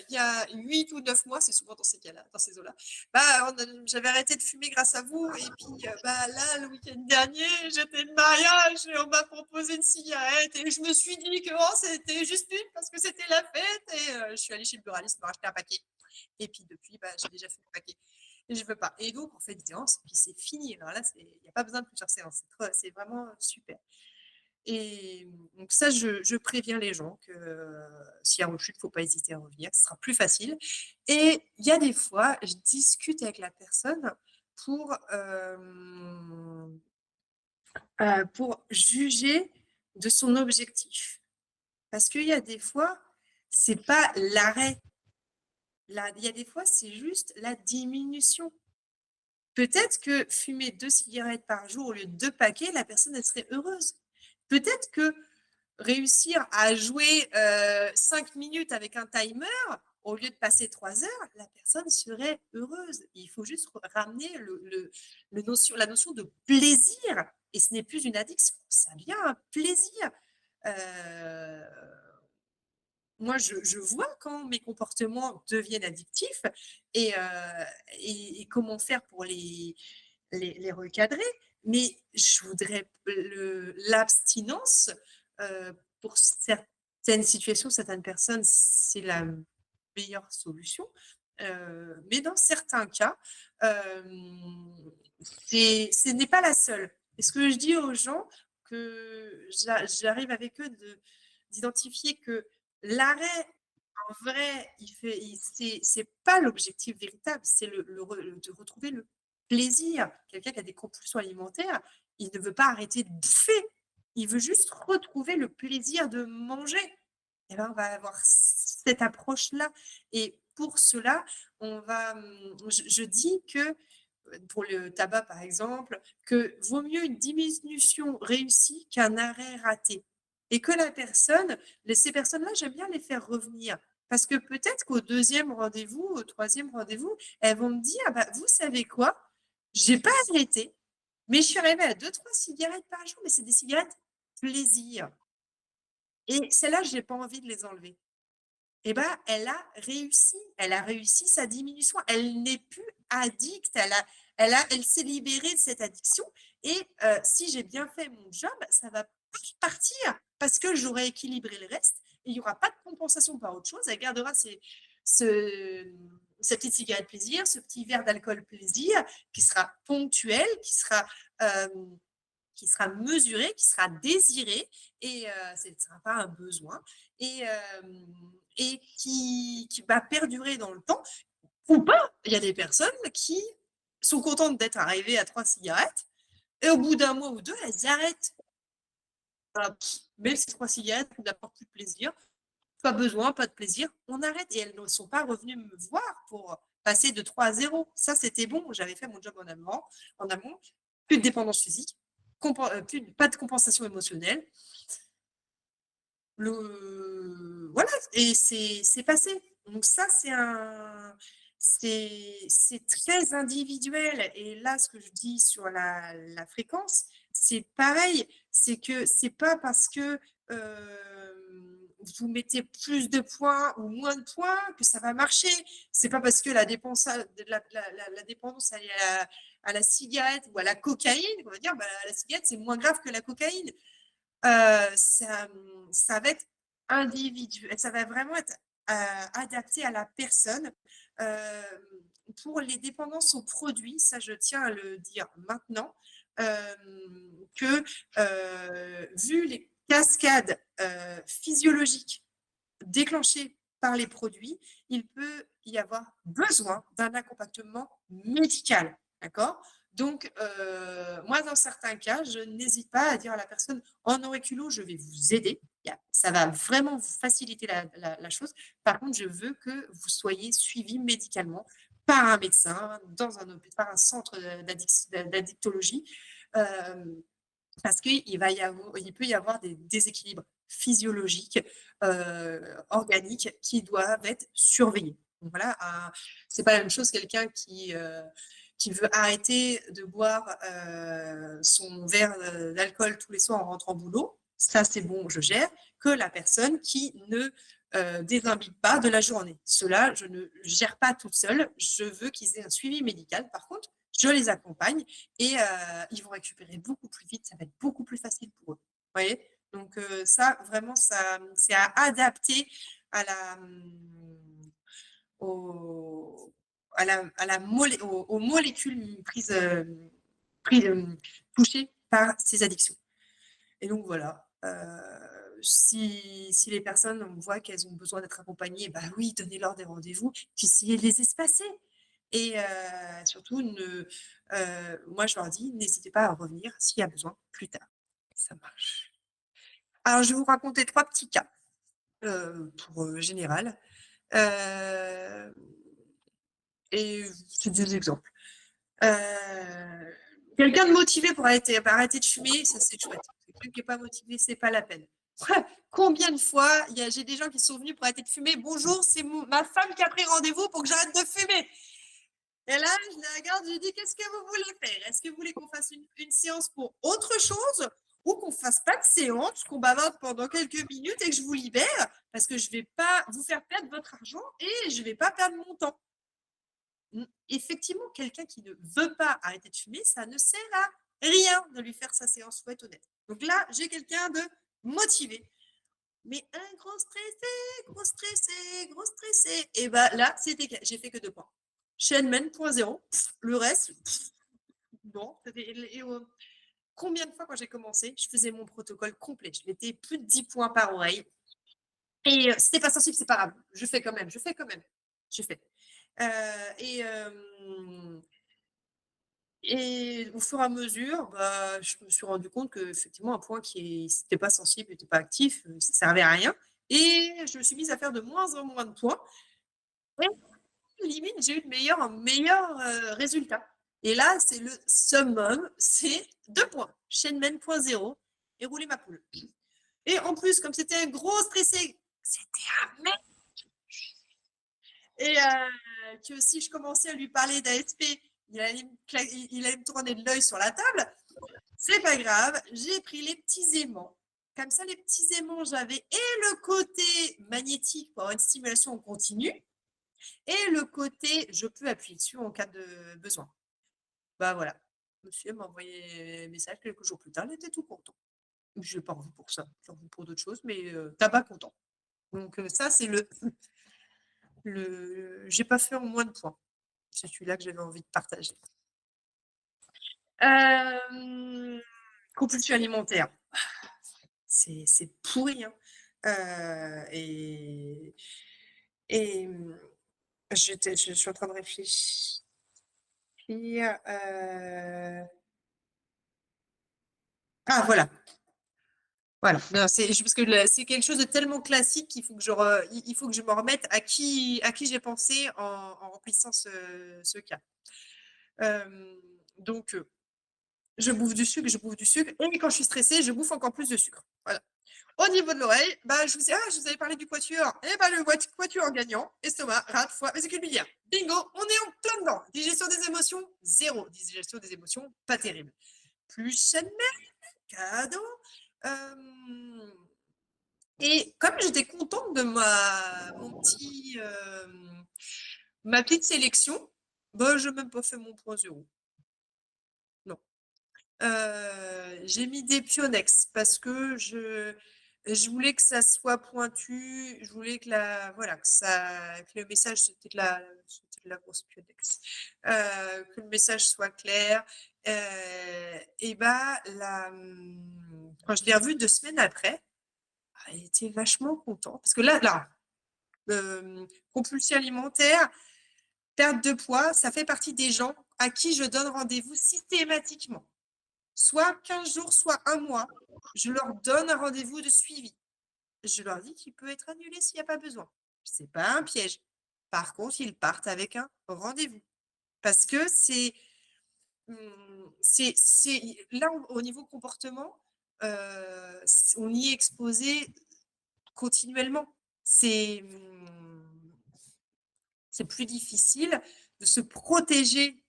il y a 8 ou 9 mois, c'est souvent dans ces cas-là, dans ces eaux-là, j'avais arrêté de fumer grâce à vous. Et puis là, le week-end dernier, j'étais de mariage et on m'a proposé une cigarette. Et je me suis dit que c'était juste une parce que c'était la fête. Et je suis allée chez le buraliste pour acheter un paquet. Et puis depuis, j'ai déjà fait le paquet. Et je veux pas. Et donc, on fait des séances, puis c'est fini. Alors là, il n'y a pas besoin de plusieurs séances. C'est vraiment super. Et donc ça, je préviens les gens que s'il y a rechute, il ne faut pas hésiter à revenir. Ce sera plus facile. Et il y a des fois, je discute avec la personne pour juger de son objectif. Parce qu'il y a des fois, ce n'est pas l'arrêt. Il y a des fois, c'est juste la diminution. Peut-être que fumer 2 cigarettes par jour au lieu de 2 paquets, la personne, elle serait heureuse. Peut-être que réussir à jouer 5 minutes avec un timer, au lieu de passer 3 heures, la personne serait heureuse. Il faut juste ramener la notion de plaisir. Et ce n'est plus une addiction, ça devient un plaisir. Moi, je vois quand mes comportements deviennent addictifs et comment faire pour les recadrer. Mais je voudrais l'abstinence pour certaines situations, certaines personnes, c'est la meilleure solution. Mais dans certains cas, ce n'est pas la seule. Et ce que je dis aux gens, que j'arrive avec eux d'identifier que l'arrêt, en vrai, c'est pas l'objectif véritable, c'est de retrouver le plaisir. Quelqu'un qui a des compulsions alimentaires, il ne veut pas arrêter de bouffer, il veut juste retrouver le plaisir de manger. Et ben, on va avoir cette approche-là. Et pour cela, je dis que, pour le tabac par exemple, que vaut mieux une diminution réussie qu'un arrêt raté. Et que ces personnes-là, j'aime bien les faire revenir. Parce que peut-être qu'au 2e rendez-vous, au 3e rendez-vous, elles vont me dire, vous savez quoi, j'ai pas arrêté, mais je suis arrivée à 2-3 cigarettes par jour, mais c'est des cigarettes plaisir. Et celles-là, je n'ai pas envie de les enlever. Et elle a réussi sa diminution. Elle n'est plus addicte, elle s'est libérée de cette addiction. Et si j'ai bien fait mon job, ça va partir parce que j'aurai équilibré le reste. Et il n'y aura pas de compensation par autre chose. Elle gardera sa petite cigarette plaisir, ce petit verre d'alcool plaisir qui sera ponctuel, qui sera mesuré, qui sera désiré, et ce ne sera pas un besoin, et qui va perdurer dans le temps, ou pas. Il y a des personnes qui sont contentes d'être arrivées à 3 cigarettes, et au bout d'un mois ou 2, elles arrêtent. Même si 3 cigarettes n'apportent plus de plaisir, pas besoin, pas de plaisir, on arrête. Et elles ne sont pas revenues me voir pour passer de 3 à 0. Ça, c'était bon, j'avais fait mon job en amont, plus de dépendance physique, pas de compensation émotionnelle. Voilà, et c'est passé. Donc ça, c'est très individuel. Et là, ce que je dis sur la fréquence, c'est pareil. C'est que c'est pas parce que vous mettez plus de points ou moins de points que ça va marcher. C'est pas parce que la dépendance elle est à la cigarette ou à la cocaïne qu'on va dire bah, la cigarette c'est moins grave que la cocaïne. Ça va être individuel, ça va vraiment être adapté à la personne. Pour les dépendances aux produits, ça je tiens à le dire maintenant, que vu les cascades physiologiques déclenchées par les produits, il peut y avoir besoin d'un accompagnement médical. D'accord? Donc, moi, dans certains cas, je n'hésite pas à dire à la personne en auriculo, je vais vous aider. Ça va vraiment vous faciliter la chose. Par contre, je veux que vous soyez suivi médicalement par un médecin, par un centre d'addictologie, parce qu'il peut y avoir des déséquilibres physiologiques, organiques qui doivent être surveillés. Donc voilà, c'est pas la même chose quelqu'un qui veut arrêter de boire son verre d'alcool tous les soirs en rentrant au boulot, ça c'est bon, je gère, que la personne qui ne désimbibe pas de la journée. Cela, je ne gère pas toute seule, je veux qu'ils aient un suivi médical. Par contre, je les accompagne et ils vont récupérer beaucoup plus vite, ça va être beaucoup plus facile pour eux. Vous voyez? Donc ça, vraiment, c'est à adapter à aux molécules touchées par ces addictions. Et donc voilà, si les personnes, on voit qu'elles ont besoin d'être accompagnées, bah oui, donnez-leur des rendez-vous, puis essayez de les espacer. Et surtout, moi je leur dis, n'hésitez pas à revenir s'il y a besoin plus tard. Ça marche. Alors, je vais vous raconter 3 petits cas pour général. Et c'est des exemples. Quelqu'un de motivé pour arrêter de fumer, ça c'est chouette. Quelqu'un qui n'est pas motivé, c'est pas la peine. Combien de fois j'ai des gens qui sont venus pour arrêter de fumer. Bonjour, c'est ma femme qui a pris rendez-vous pour que j'arrête de fumer. Et là, je la regarde, je lui dis, qu'est-ce que vous voulez faire? Est-ce que vous voulez qu'on fasse une séance pour autre chose ou qu'on ne fasse pas de séance, qu'on bavarde pendant quelques minutes et que je vous libère parce que je ne vais pas vous faire perdre votre argent et je ne vais pas perdre mon temps. Effectivement, quelqu'un qui ne veut pas arrêter de fumer, ça ne sert à rien de lui faire sa séance, il faut être honnête. Donc là, j'ai quelqu'un de motivé. Mais un gros stressé. Et bien là, j'ai fait que 2 points. Chainman, 0.0. Le reste, bon. Combien de fois, quand j'ai commencé, je faisais mon protocole complet. Je mettais plus de 10 points par oreille. Et si t'es pas sensible, c'est pas grave. Je fais quand même. Je fais. Et au fur et à mesure, bah, je me suis rendu compte qu'effectivement, un point si tu n'étais pas sensible, n'était pas actif, ça ne servait à rien. Et je me suis mise à faire de moins en moins de points. Et limite, j'ai eu un meilleur résultat. Et là, c'est le summum, c'est 2 points. Chainman 0.0 et rouler ma poule. Et en plus, comme c'était un gros stressé, c'était un mec. Et que si je commençais à lui parler d'ASP, il allait me tourner de l'œil sur la table. C'est pas grave, j'ai pris les petits aimants. Comme ça, les petits aimants, j'avais et le côté magnétique pour avoir une stimulation en continu et le côté je peux appuyer dessus en cas de besoin. Bah voilà, monsieur m'a envoyé un message quelques jours plus tard, il était tout content. Je n'ai pas envie pour ça, j'ai envie pour d'autres choses, mais t'as pas content. Donc ça, c'est j'ai pas fait en moins de points. C'est celui-là que j'avais envie de partager. Compulsion alimentaire. C'est pourri. Hein. Et je suis en train de réfléchir. Ah, voilà. Voilà. Non, parce que c'est quelque chose de tellement classique qu'il faut que il faut que je me remette à qui j'ai pensé en remplissant ce cas. Donc, je bouffe du sucre. Et quand je suis stressée, je bouffe encore plus de sucre. Voilà. Au niveau de l'oreille, bah, je vous avais parlé du quatuor. Et bah, le quatuor gagnant, estomac, rate, foie, vésicule biliaire. Bingo, on est en plein dedans. Digestion des émotions, 0. Digestion des émotions, pas terrible. Plus Chanel, cadeau. Et comme j'étais contente de ma petite sélection, bah, je n'ai même pas fait mon point zéro. Non. J'ai mis des Pionex parce que je voulais que ça soit pointu, je voulais que que le message, c'était de la grosse Pionex, que le message soit clair. Et bah, quand je l'ai revue 2 semaines après, elle était vachement contente parce que là, compulsion alimentaire, perte de poids, ça fait partie des gens à qui je donne rendez-vous systématiquement. Soit 15 jours, soit 1 mois. Je leur donne un rendez-vous de suivi. Je leur dis qu'il peut être annulé s'il n'y a pas besoin. Ce n'est pas un piège. Par contre, ils partent avec un rendez-vous. Parce que là, au niveau comportement, on y est exposé continuellement. C'est plus difficile de se protéger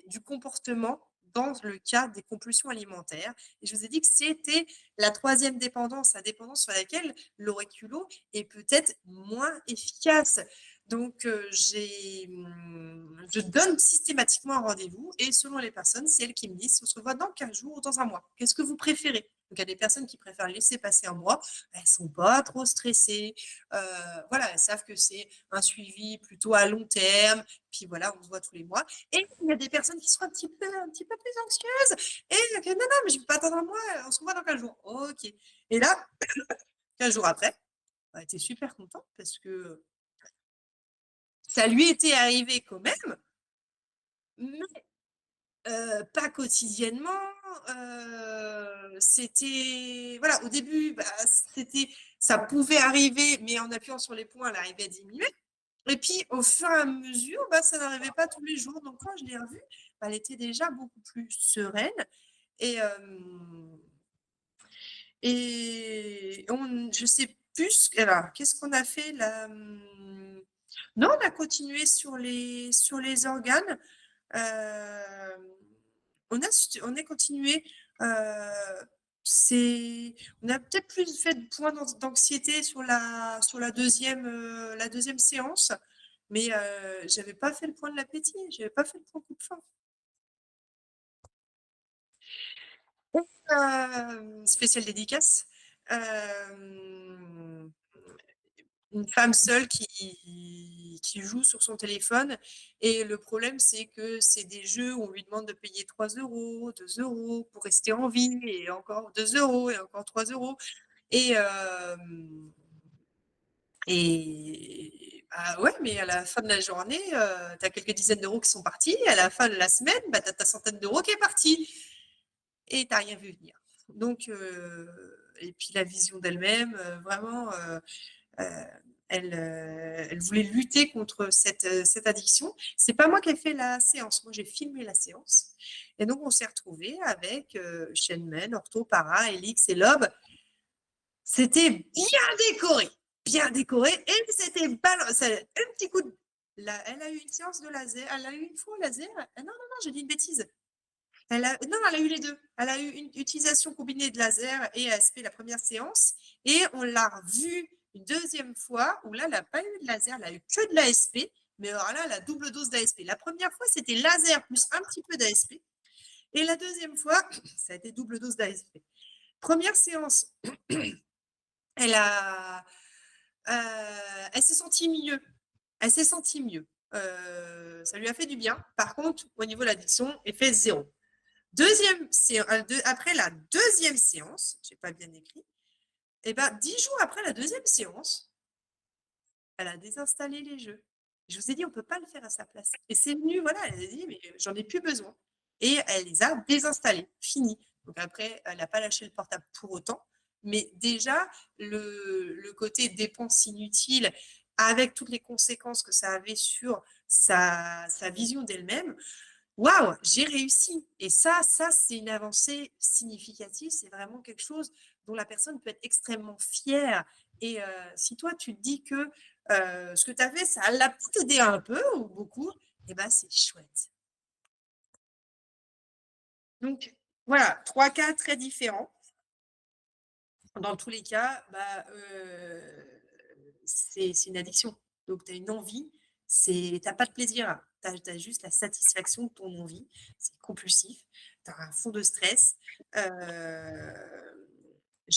du comportement dans le cas des compulsions alimentaires. Et je vous ai dit que c'était la 3e dépendance, la dépendance sur laquelle l'auriculo est peut-être moins efficace. Donc, je donne systématiquement un rendez-vous et selon les personnes, c'est elles qui me disent, on se revoit dans 15 jours ou dans 1 mois. Qu'est-ce que vous préférez? Donc, il y a des personnes qui préfèrent laisser passer 1 mois. Elles ne sont pas trop stressées. Voilà, elles savent que c'est un suivi plutôt à long terme. Puis voilà, on se voit tous les mois. Et il y a des personnes qui sont un petit peu plus anxieuses. Et non, mais je ne vais pas attendre 1 mois, on se revoit dans 15 jours. OK. Et là, 15 jours après, elle était super contente parce que ça lui était arrivé quand même, mais pas quotidiennement. C'était voilà, au début, ça pouvait arriver, mais en appuyant sur les points, elle arrivait à diminuer. Et puis, au fur et à mesure, ça n'arrivait pas tous les jours. Donc, quand je l'ai revue, elle était déjà beaucoup plus sereine. Et je sais plus. Alors, qu'est-ce qu'on a fait là? Non, on a continué sur les organes. On a continué. On a peut-être plus fait de points d'anxiété sur la deuxième séance, mais j'avais pas fait le point de l'appétit, j'avais pas fait le point coupe-faim. Spéciale dédicace. Une femme seule qui joue sur son téléphone. Et le problème, c'est que c'est des jeux où on lui demande de payer 3 €, 2 € pour rester en vie, et encore 2 € et encore 3 €. Et ouais, mais à la fin de la journée, tu as quelques dizaines d'euros qui sont partis. À la fin de la semaine, tu as ta centaine d'euros qui est partie. Et tu n'as rien vu venir. Donc, et puis la vision d'elle-même, vraiment, elle voulait lutter contre cette addiction. C'est pas moi qui ai fait la séance, moi j'ai filmé la séance. Et donc on s'est retrouvés avec Shenmen, Ortho, Para, Elix et Lob. C'était bien décoré, et c'était un petit coup de... elle a eu une séance de laser, elle a eu une fois laser. Non, j'ai dit une bêtise. Elle a eu les deux. Elle a eu une utilisation combinée de laser et ASP la première séance, et on l'a revue une deuxième fois où là, elle n'a pas eu de laser, elle a eu que de l'ASP, mais alors là, la double dose d'ASP. La première fois, c'était laser plus un petit peu d'ASP, et la deuxième fois, ça a été double dose d'ASP. Première séance, elle s'est sentie mieux. Elle s'est sentie mieux. Ça lui a fait du bien. Par contre, au niveau de l'addiction, effet 0. Après la deuxième séance, je n'ai pas bien écrit, 10 jours après la deuxième séance, elle a désinstallé les jeux. Je vous ai dit, on ne peut pas le faire à sa place. Et c'est venu, voilà, elle a dit, mais j'en ai plus besoin. Et elle les a désinstallés, fini. Donc après, elle n'a pas lâché le portable pour autant. Mais déjà, le côté dépense inutile, avec toutes les conséquences que ça avait sur sa vision d'elle-même, waouh, j'ai réussi. Et ça, c'est une avancée significative. C'est vraiment quelque chose dont la personne peut être extrêmement fière. Et si toi, tu te dis que ce que tu as fait, ça l'a peut-être aidé un peu ou beaucoup, c'est chouette. Donc, voilà, 3 cas très différents. dans tous les cas, c'est une addiction. Donc, tu as une envie, tu n'as pas de plaisir, tu as juste la satisfaction de ton envie. C'est compulsif, tu as un fond de stress. Je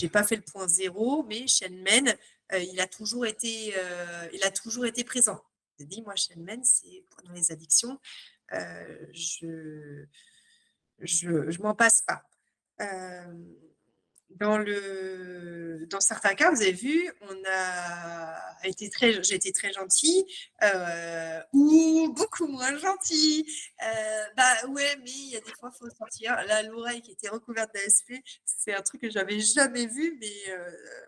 n'ai pas fait le point zéro, mais Shenmen, il a toujours été présent. Je dis, moi, Shenmen, c'est dans les addictions, je m'en passe pas. Dans certains cas, vous avez vu, j'ai été très gentille ou beaucoup moins gentille. Ouais, mais il y a des fois, il faut sortir. Là, l'oreille qui était recouverte d'ASP, c'est un truc que j'avais jamais vu, mais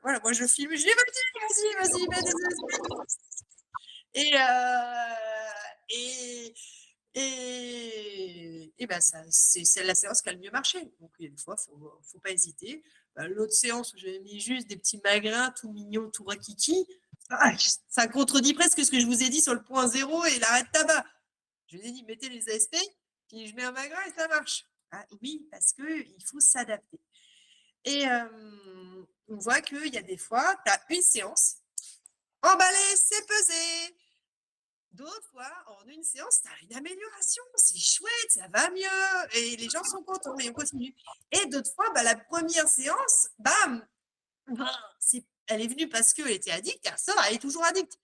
voilà, moi je filme, je dis vas-y, mets des ASP. Et c'est la séance qui a le mieux marché. Donc, il y a des fois, il ne faut pas hésiter. L'autre séance où j'avais mis juste des petits magrins tout mignons, tout rakiki, ça contredit presque ce que je vous ai dit sur le point zéro et l'arrêt de tabac. Je vous ai dit, mettez les ASP, puis je mets un magrin et ça marche. Ah, oui, parce qu'il faut s'adapter. Et on voit qu'il y a des fois, tu as une séance, emballé, c'est pesé. D'autres fois, en une séance, tu as une amélioration, c'est chouette, ça va mieux, et les gens sont contents, et on continue. Et d'autres fois, la première séance, bam, elle est venue parce qu'elle était addicte, et elle est toujours addicte.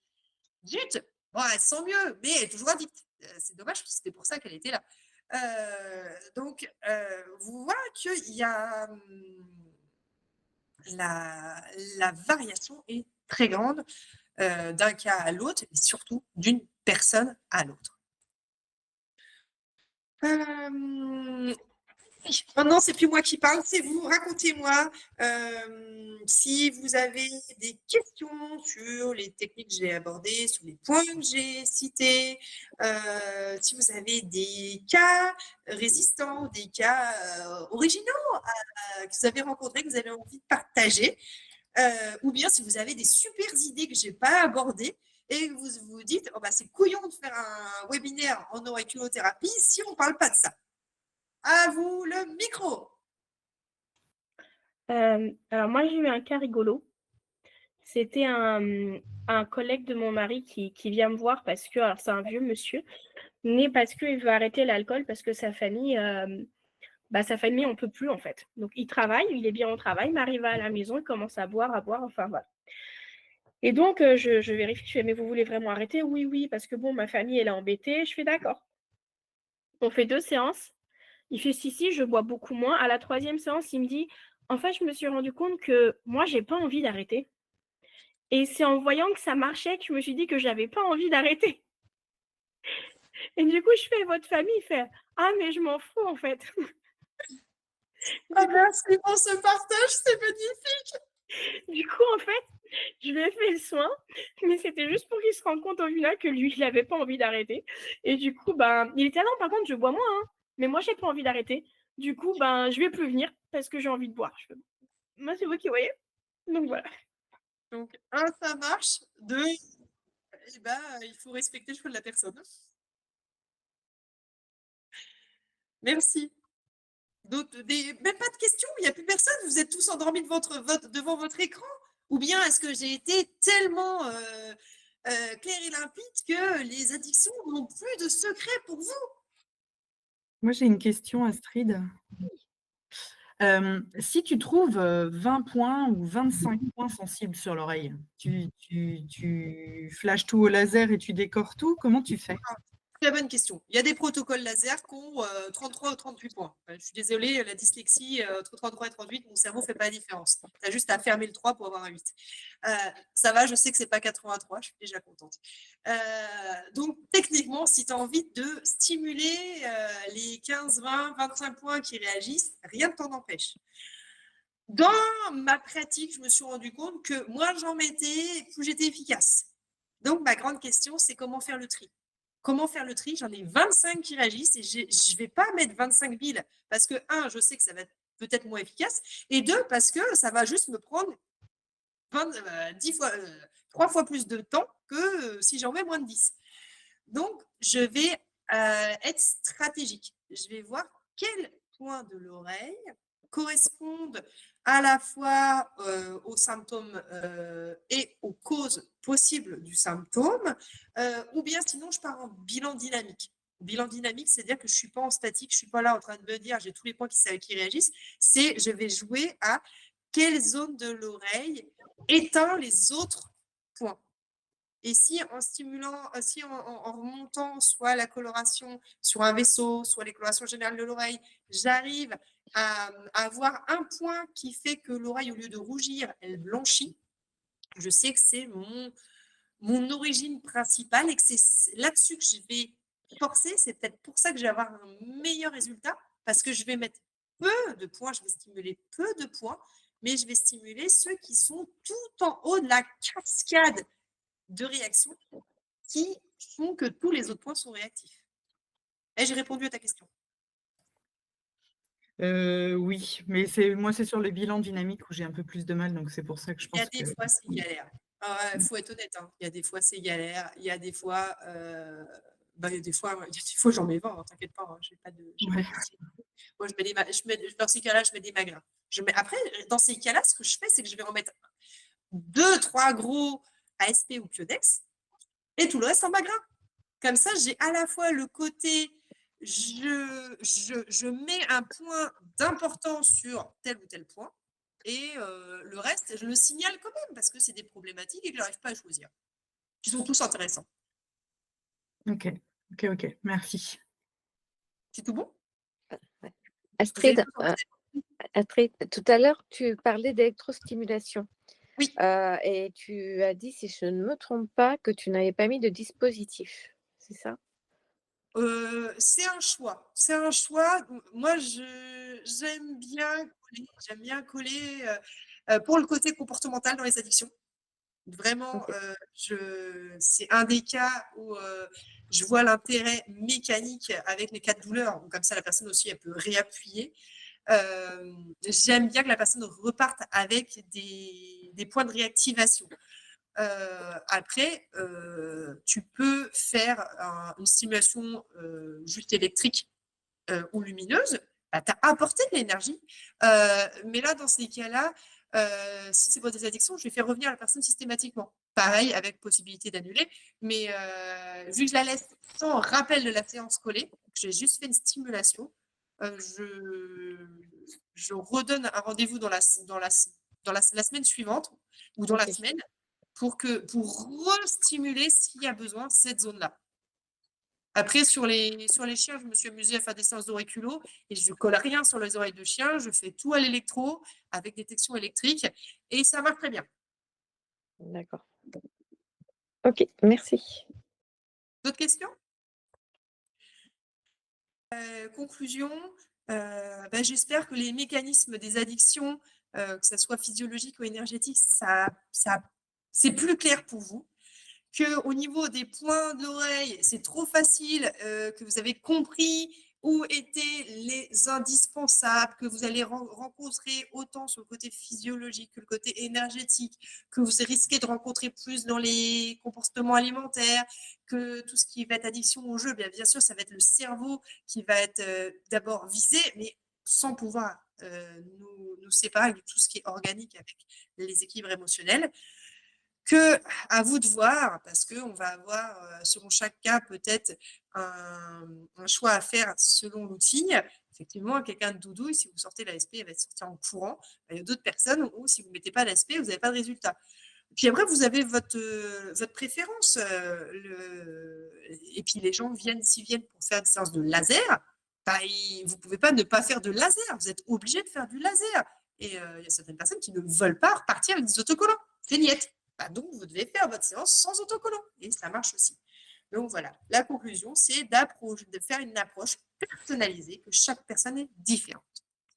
Zut, bon, elle se sent mieux, mais elle est toujours addicte. C'est dommage, parce que c'était pour ça qu'elle était là. Donc, vous voyez qu'il y a la variation est très grande d'un cas à l'autre, et surtout d'une personne à l'autre. Non, c'est plus moi qui parle, c'est vous. Racontez-moi si vous avez des questions sur les techniques que j'ai abordées, sur les points que j'ai cités, si vous avez des cas résistants, des cas originaux que vous avez rencontrés, que vous avez envie de partager. Ou bien si vous avez des super idées que je n'ai pas abordées et que vous vous dites c'est couillon de faire un webinaire en auriculothérapie si on ne parle pas de ça. À vous le micro. Alors moi, j'ai eu un cas rigolo. C'était un collègue de mon mari qui vient me voir parce que, alors c'est un vieux monsieur, mais parce qu'il veut arrêter l'alcool parce que sa famille on peut plus en fait. Donc il travaille, il est bien au travail, mais arrive à la maison, il commence à boire, enfin voilà. Et donc je vérifie, je fais mais vous voulez vraiment arrêter? Oui, parce que bon, ma famille elle est embêtée. Je fais d'accord. On fait 2 séances. Il fait si, je bois beaucoup moins. À la 3e séance, il me dit en fait, je me suis rendu compte que moi, j'ai pas envie d'arrêter. Et c'est en voyant que ça marchait que je me suis dit que j'avais pas envie d'arrêter. Et du coup, je fais votre famille fait ah mais je m'en fous en fait. Merci pour ce partage, c'est magnifique. Du coup, en fait, je lui ai fait le soin, mais c'était juste pour qu'il se rende compte au final que lui, il n'avait pas envie d'arrêter. Et du coup, il était là, non, par contre, je bois moins, hein, mais moi, j'ai pas envie d'arrêter. Du coup, je vais plus venir parce que j'ai envie de boire. Moi, c'est vous qui voyez. Donc voilà. Donc, ça marche. 2, il faut respecter le choix de la personne. Merci. Même pas de questions, il n'y a plus personne, vous êtes tous endormis devant votre écran? Ou bien est-ce que j'ai été tellement claire et limpide que les addictions n'ont plus de secret pour vous? Moi, j'ai une question, Astrid. Si tu trouves 20 points ou 25 points sensibles sur l'oreille, tu flashes tout au laser et tu décores tout, comment tu fais? Très bonne question. Il y a des protocoles laser qui ont 33 ou 38 points. Je suis désolée, la dyslexie, entre 33 et 38, mon cerveau ne fait pas la différence. Tu as juste à fermer le 3 pour avoir un 8. Ça va, je sais que ce n'est pas 83, je suis déjà contente. Donc, techniquement, si tu as envie de stimuler les 15, 20, 25 points qui réagissent, rien ne t'en empêche. Dans ma pratique, je me suis rendu compte que moins j'en mettais, plus j'étais efficace. Donc, ma grande question, c'est comment faire le tri. Comment faire le tri? J'en ai 25 qui réagissent et je ne vais pas mettre 25 000 parce que, 1, je sais que ça va être peut-être moins efficace et 2, parce que ça va juste me prendre 3 fois plus de temps que si j'en mets moins de 10. Donc, je vais être stratégique. Je vais voir quels points de l'oreille correspondent à la fois aux symptômes et aux causes possibles du symptôme, ou bien sinon je pars en bilan dynamique. Bilan dynamique, c'est-à-dire que je ne suis pas en statique, je ne suis pas là en train de me dire j'ai tous les points qui réagissent, c'est je vais jouer à quelle zone de l'oreille éteint les autres points. Et si en stimulant, si en remontant soit la coloration sur un vaisseau, soit les colorations générales de l'oreille, j'arrive à avoir un point qui fait que l'oreille, au lieu de rougir, elle blanchit, je sais que c'est mon origine principale et que c'est là-dessus que je vais forcer. C'est peut-être pour ça que je vais avoir un meilleur résultat, parce que je vais mettre peu de points, je vais stimuler peu de points, mais je vais stimuler ceux qui sont tout en haut de la cascade de réactions qui font que tous les autres points sont réactifs. J'ai répondu à ta question. Oui, mais moi, c'est sur les bilans dynamiques où j'ai un peu plus de mal, donc c'est pour ça que je Il y pense a des fois, c'est galère. Il faut être honnête, hein. Il y a des fois, c'est galère. Il y a des fois, il y a des fois, j'en mets 20, hein, t'inquiète pas. Hein, j'ai pas de souci. Moi, dans ces cas-là, je mets des magrins. Après, dans ces cas-là, ce que je fais, c'est que je vais en mettre 2, 3 gros ASP ou Piodex et tout le reste en magrin. Comme ça, j'ai à la fois le côté, je mets un point d'importance sur tel ou tel point, et le reste, je le signale quand même, parce que c'est des problématiques et que je n'arrive pas à choisir. Ils sont tous intéressants. Ok, merci. C'est tout bon? Astrid, tout à l'heure, tu parlais d'électrostimulation. Oui. Et tu as dit, si je ne me trompe pas, que tu n'avais pas mis de dispositif. C'est ça? C'est un choix. C'est un choix. Moi, j'aime bien coller pour le côté comportemental dans les addictions. Vraiment, c'est un des cas où je vois l'intérêt mécanique avec les cas de douleur. Comme ça, la personne aussi, elle peut réappuyer. J'aime bien que la personne reparte avec des points de réactivation. Après, tu peux faire une stimulation juste électrique ou lumineuse. Bah, tu as apporté de l'énergie. Mais là, dans ces cas-là, si c'est pour des addictions, je vais faire revenir la personne systématiquement. Pareil, avec possibilité d'annuler. Mais vu que je la laisse sans rappel de la séance collée, j'ai juste fait une stimulation, je redonne un rendez-vous dans la semaine suivante ou dans la semaine pour re-stimuler s'il y a besoin cette zone-là. Après, sur les chiens, je me suis amusée à faire des séances d'auriculo et je ne colle rien sur les oreilles de chien. Je fais tout à l'électro avec détection électrique et ça marche très bien. D'accord. Ok, merci. D'autres questions? Conclusion, j'espère que les mécanismes des addictions, que ce soit physiologique ou énergétique, c'est plus clair pour vous. Qu'au niveau des points de l'oreille, c'est trop facile, que vous avez compris où étaient les indispensables, que vous allez rencontrer autant sur le côté physiologique que le côté énergétique, que vous risquez de rencontrer plus dans les comportements alimentaires, que tout ce qui va être addiction au jeu, bien sûr, ça va être le cerveau qui va être d'abord visé, mais sans pouvoir nous séparer de tout ce qui est organique avec les équilibres émotionnels. Que à vous de voir, parce qu'on va avoir selon chaque cas peut-être un choix à faire selon l'outil. Effectivement, quelqu'un de doudouille, si vous sortez l'ASP, elle va être sortie en courant. Il y a d'autres personnes où si vous ne mettez pas l'ASP, vous n'avez pas de résultat. Puis après, vous avez votre préférence. Et puis les gens s'ils viennent pour faire une séance de laser, vous ne pouvez pas ne pas faire de laser. Vous êtes obligé de faire du laser. Et il y a certaines personnes qui ne veulent pas repartir avec des autocollants. C'est niette. Donc, vous devez faire votre séance sans autocollant. Et ça marche aussi. Donc, voilà. La conclusion, c'est de faire une approche personnalisée, que chaque personne est différente.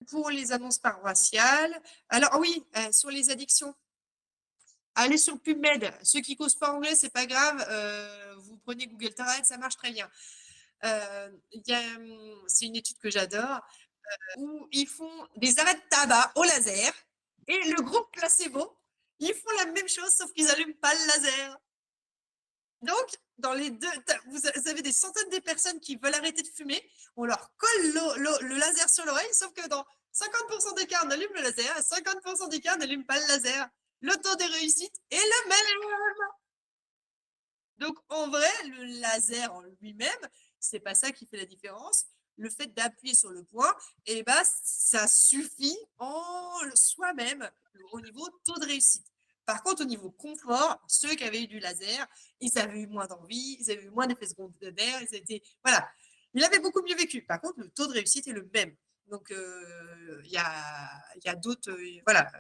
Pour les annonces paroissiales, alors oui, sur les addictions, allez sur PubMed. Ceux qui ne causent pas anglais, ce n'est pas grave. Vous prenez Google Trad, ça marche très bien. C'est une étude que j'adore, où ils font des arrêts de tabac au laser et le groupe placebo, ils font la même chose, sauf qu'ils n'allument pas le laser. Donc, dans les deux, vous avez des centaines de personnes qui veulent arrêter de fumer, on leur colle le laser sur l'oreille, sauf que dans 50% des cas, on allume le laser, 50% des cas, on n'allume pas le laser. Le taux de réussite est le même. Donc, en vrai, le laser en lui-même, c'est pas ça qui fait la différence. Le fait d'appuyer sur le point, eh ben, ça suffit en soi-même au niveau taux de réussite. Par contre, au niveau confort, ceux qui avaient eu du laser, ils avaient eu moins d'envie, ils avaient eu moins d'effets secondaires, voilà. Ils avaient beaucoup mieux vécu. Par contre, le taux de réussite est le même. Donc, il y a d'autres, voilà.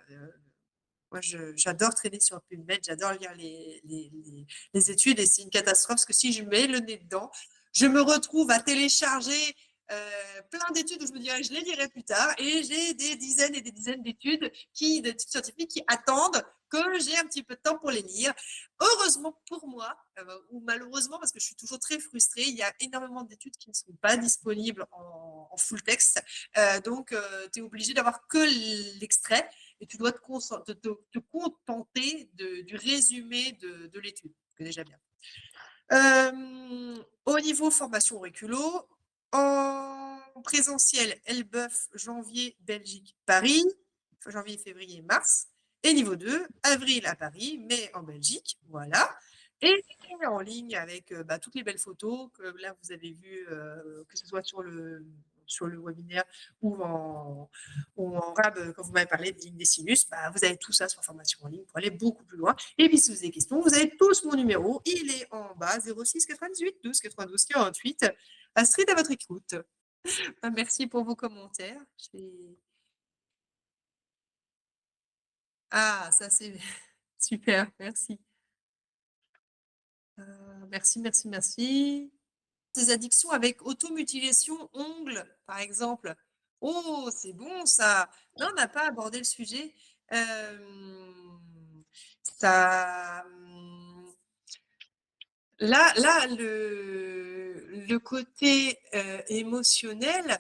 Moi, j'adore traîner sur PubMed, j'adore lire les études et c'est une catastrophe parce que si je mets le nez dedans, je me retrouve à télécharger plein d'études où je me dirais je les lirai plus tard et j'ai des dizaines et des dizaines d'études scientifiques qui attendent que j'ai un petit peu de temps pour les lire. Heureusement pour moi, ou malheureusement parce que je suis toujours très frustrée, il y a énormément d'études qui ne sont pas disponibles en full texte. Donc, tu es obligé d'avoir que l'extrait et tu dois te contenter du résumé de l'étude, c'est déjà bien. Au niveau formation auriculo, en présentiel, Elbeuf, janvier, Belgique, Paris, janvier, février, mars. Et niveau 2, avril à Paris, mai en Belgique, voilà. Et en ligne avec toutes les belles photos que là, vous avez vues, que ce soit sur le webinaire ou en RAB, quand vous m'avez parlé de ligne des sinus, vous avez tout ça sur formation en ligne pour aller beaucoup plus loin. Et puis, si vous avez des questions, vous avez tous mon numéro. Il est en bas, 06 98 12 92 48. Astrid, à votre écoute. Merci pour vos commentaires. Ah, ça c'est super, merci. Merci, merci, merci. Des addictions avec automutilation ongles, par exemple. Oh, c'est bon ça. Non, on n'a pas abordé le sujet. Ça, là, le côté émotionnel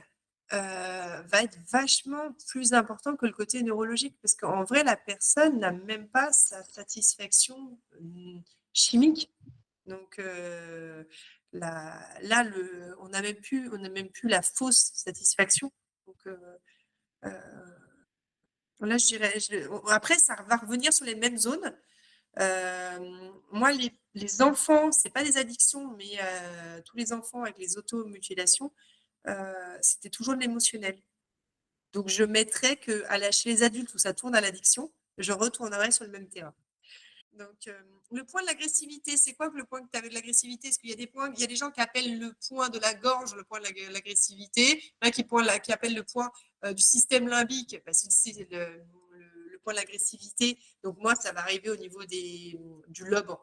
va être vachement plus important que le côté neurologique, parce qu'en vrai, la personne n'a même pas sa satisfaction chimique. Donc là, on n'a même plus la fausse satisfaction. Donc là, je dirais, après, ça va revenir sur les mêmes zones. Moi, les enfants, c'est pas des addictions, mais tous les enfants avec les automutilations, c'était toujours de l'émotionnel. Donc, je mettrais que chez les adultes où ça tourne à l'addiction, je retournerais sur le même terrain. Donc, le point de l'agressivité, c'est quoi que le point que tu avais de l'agressivité? Est-ce qu'il y a des points, il y a des gens qui appellent le point de la gorge le point de l'agressivité, qui appellent le point du système limbique, c'est le point de l'agressivité. Donc, moi, ça va arriver au niveau du lobe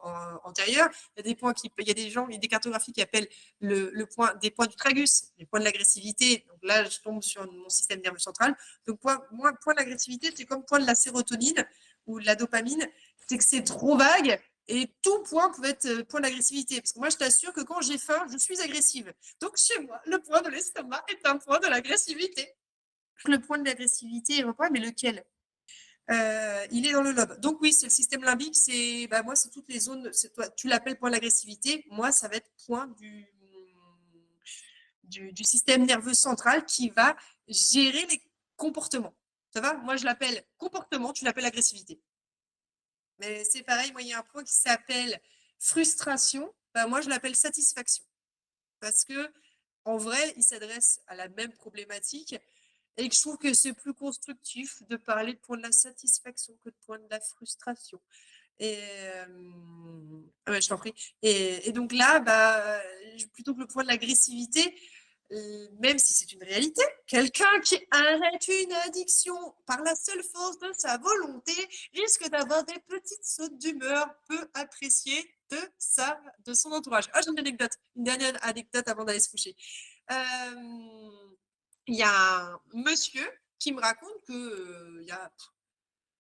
antérieur. Il y a des points il y a des gens, il y a des cartographies qui appellent des points du tragus, les points de l'agressivité. Donc là, je tombe sur mon système nerveux central. Donc, point de l'agressivité, c'est comme point de la sérotonine ou de la dopamine, c'est que c'est trop vague et tout point peut être point d'agressivité. Parce que moi, je t'assure que quand j'ai faim, je suis agressive. Donc, chez moi, le point de l'estomac est un point de l'agressivité. Le point de l'agressivité, mais lequel? Il est dans le lobe. Donc, oui, c'est le système limbique. Moi, c'est toutes les zones. Toi, tu l'appelles point d'agressivité. Moi, ça va être point du système nerveux central qui va gérer les comportements. Ça va? Moi, je l'appelle comportement, tu l'appelles agressivité. Mais c'est pareil, moi, il y a un point qui s'appelle frustration. Moi, je l'appelle satisfaction. Parce que, en vrai, il s'adresse à la même problématique et que je trouve que c'est plus constructif de parler de point de la satisfaction que de point de la frustration. Et ouais, je t'en prie. Et donc là, plutôt que le point de l'agressivité, même si c'est une réalité, quelqu'un qui arrête une addiction par la seule force de sa volonté risque d'avoir des petites sautes d'humeur peu appréciées de son entourage. Ah, j'ai une dernière anecdote avant d'aller se coucher. Il y a un monsieur qui me raconte que il y a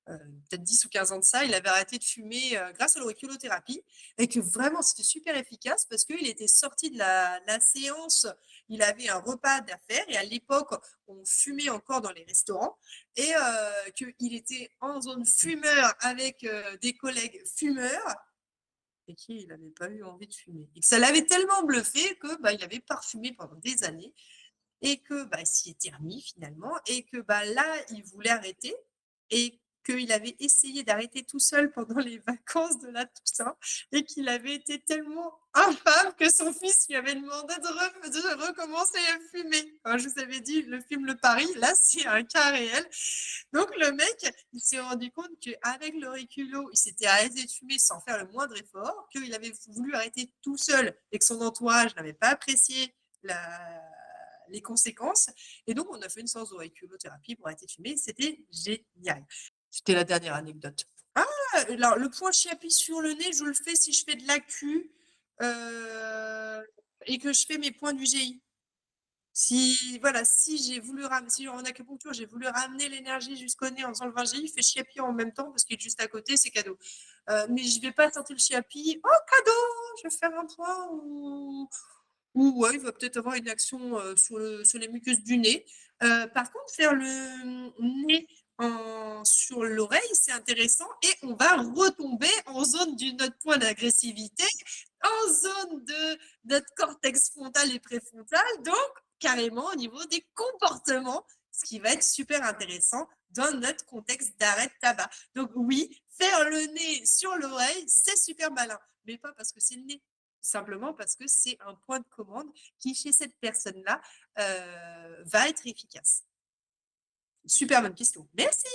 peut-être 10 ou 15 ans de ça, il avait arrêté de fumer grâce à l'auriculothérapie et que vraiment c'était super efficace parce qu'il était sorti de la séance, il avait un repas d'affaires et à l'époque on fumait encore dans les restaurants et qu'il était en zone fumeur avec des collègues fumeurs et qu'il n'avait pas eu envie de fumer. Et que ça l'avait tellement bluffé qu'il avait parfumé pendant des années. et que s'y était remis finalement et que là, il voulait arrêter et qu'il avait essayé d'arrêter tout seul pendant les vacances de la Toussaint et qu'il avait été tellement infâme que son fils lui avait demandé de recommencer à fumer. Alors, je vous avais dit, le film Le Pari, là, c'est un cas réel. Donc, le mec, il s'est rendu compte qu'avec le reculo, il s'était arrêté de fumer sans faire le moindre effort, qu'il avait voulu arrêter tout seul et que son entourage n'avait pas apprécié les conséquences. Et donc, on a fait une séance de réculothérapie pour arrêter de fumer. C'était génial. C'était la dernière anecdote. Ah, alors, le point Chiapi sur le nez, je le fais si je fais de l'acu et que je fais mes points du GI. Si j'ai voulu si en acupuncture, j'ai voulu ramener l'énergie jusqu'au nez en faisant le 20 GI, fais Chiapi en même temps parce qu'il est juste à côté, c'est cadeau. Mais je ne vais pas sortir le Chiapi. Oh, cadeau, je vais faire un point ou ouais, il va peut-être avoir une action sur les muqueuses du nez. Par contre, faire le nez sur l'oreille, c'est intéressant et on va retomber en zone de notre point d'agressivité, en zone de notre cortex frontal et préfrontal, donc carrément au niveau des comportements, ce qui va être super intéressant dans notre contexte d'arrêt de tabac. Donc oui, faire le nez sur l'oreille, c'est super malin, mais pas parce que c'est le nez. Simplement parce que c'est un point de commande qui, chez cette personne-là, va être efficace. Super bonne question. Merci.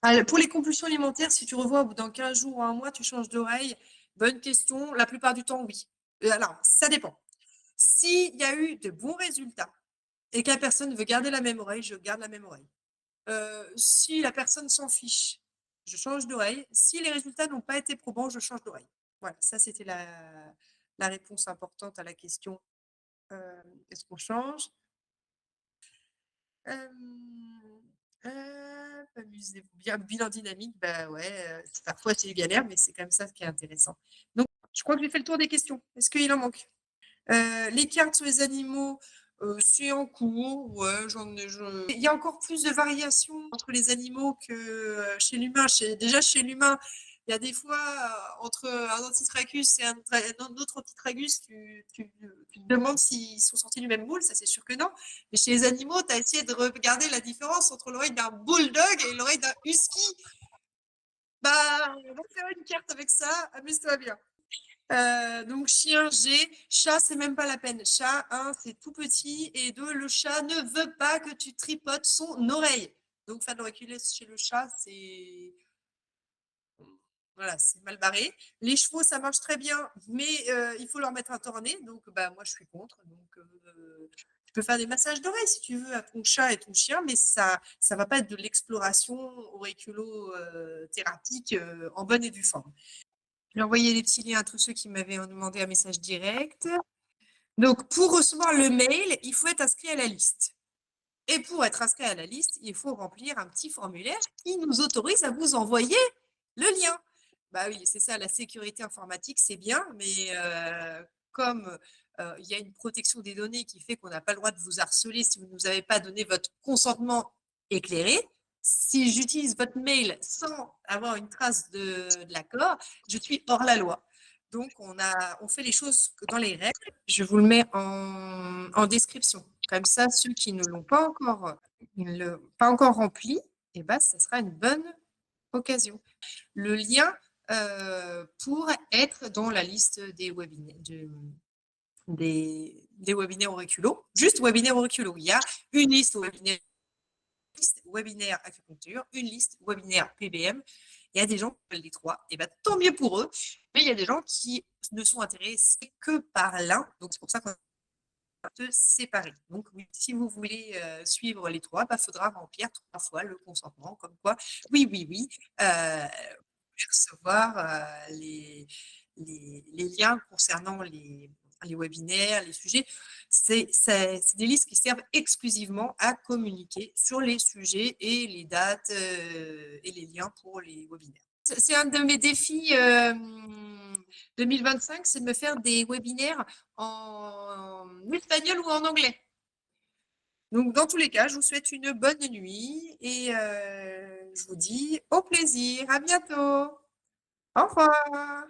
Alors, pour les compulsions alimentaires, si tu revois au bout d'un 15 jours ou un mois, tu changes d'oreille, bonne question. La plupart du temps, oui. Alors, ça dépend. S'il y a eu de bons résultats et que la personne veut garder la même oreille, je garde la même oreille. Si la personne s'en fiche, je change d'oreille. Si les résultats n'ont pas été probants, je change d'oreille. Voilà, ça c'était la réponse importante à la question. Est-ce qu'on change? Amusez-vous bien. Bilan dynamique, ouais, parfois c'est galère, mais c'est comme ça qui est intéressant. Donc, je crois que j'ai fait le tour des questions. Est-ce qu'il en manque? Les cartes sur les animaux, c'est en cours. Ouais, il y a encore plus de variations entre les animaux que chez l'humain. Déjà, chez l'humain, il y a des fois, entre un antitragus et un autre antitragus, tu te demandes s'ils sont sortis du même moule. Ça, c'est sûr que non. Mais chez les animaux, tu as essayé de regarder la différence entre l'oreille d'un bulldog et l'oreille d'un husky. On va faire une carte avec ça. Amuse-toi bien. Donc chien, G, chat, c'est même pas la peine. Chat, 1, c'est tout petit, et 2, le chat ne veut pas que tu tripotes son oreille. Donc faire de reculer chez le chat, c'est voilà, c'est mal barré. Les chevaux, ça marche très bien, mais il faut leur mettre un tornet, donc moi je suis contre. Donc tu peux faire des massages d'oreilles si tu veux à ton chat et ton chien, mais ça va pas être de l'exploration auriculo-thérapeutique en bonne et due forme. J'ai envoyé des petits liens à tous ceux qui m'avaient demandé un message direct. Donc, pour recevoir le mail, il faut être inscrit à la liste. Et pour être inscrit à la liste, il faut remplir un petit formulaire qui nous autorise à vous envoyer le lien. Oui, c'est ça, la sécurité informatique, c'est bien, mais comme il y a une protection des données qui fait qu'on n'a pas le droit de vous harceler si vous ne nous avez pas donné votre consentement éclairé, si j'utilise votre mail sans avoir une trace de l'accord, je suis hors la loi. Donc, on fait les choses dans les règles. Je vous le mets en description. Comme ça, ceux qui ne l'ont pas encore rempli, ça sera une bonne occasion. Le lien pour être dans la liste des webinaires, des webinaires auriculo. Juste webinaire auriculo. Il y a une liste webinaire acupuncture, une liste webinaire PBM. Il y a des gens qui veulent les trois, et tant mieux pour eux. Mais il y a des gens qui ne sont intéressés que par l'un. Donc, c'est pour ça qu'on se séparer. Donc, oui, si vous voulez suivre les trois, faudra remplir 3 fois le consentement, comme quoi, oui, recevoir les liens concernant les webinaires, les sujets. C'est des listes qui servent exclusivement à communiquer sur les sujets et les dates et les liens pour les webinaires. C'est un de mes défis 2025, c'est de me faire des webinaires en espagnol ou en anglais. Donc, dans tous les cas, je vous souhaite une bonne nuit et je vous dis au plaisir. À bientôt. Au revoir.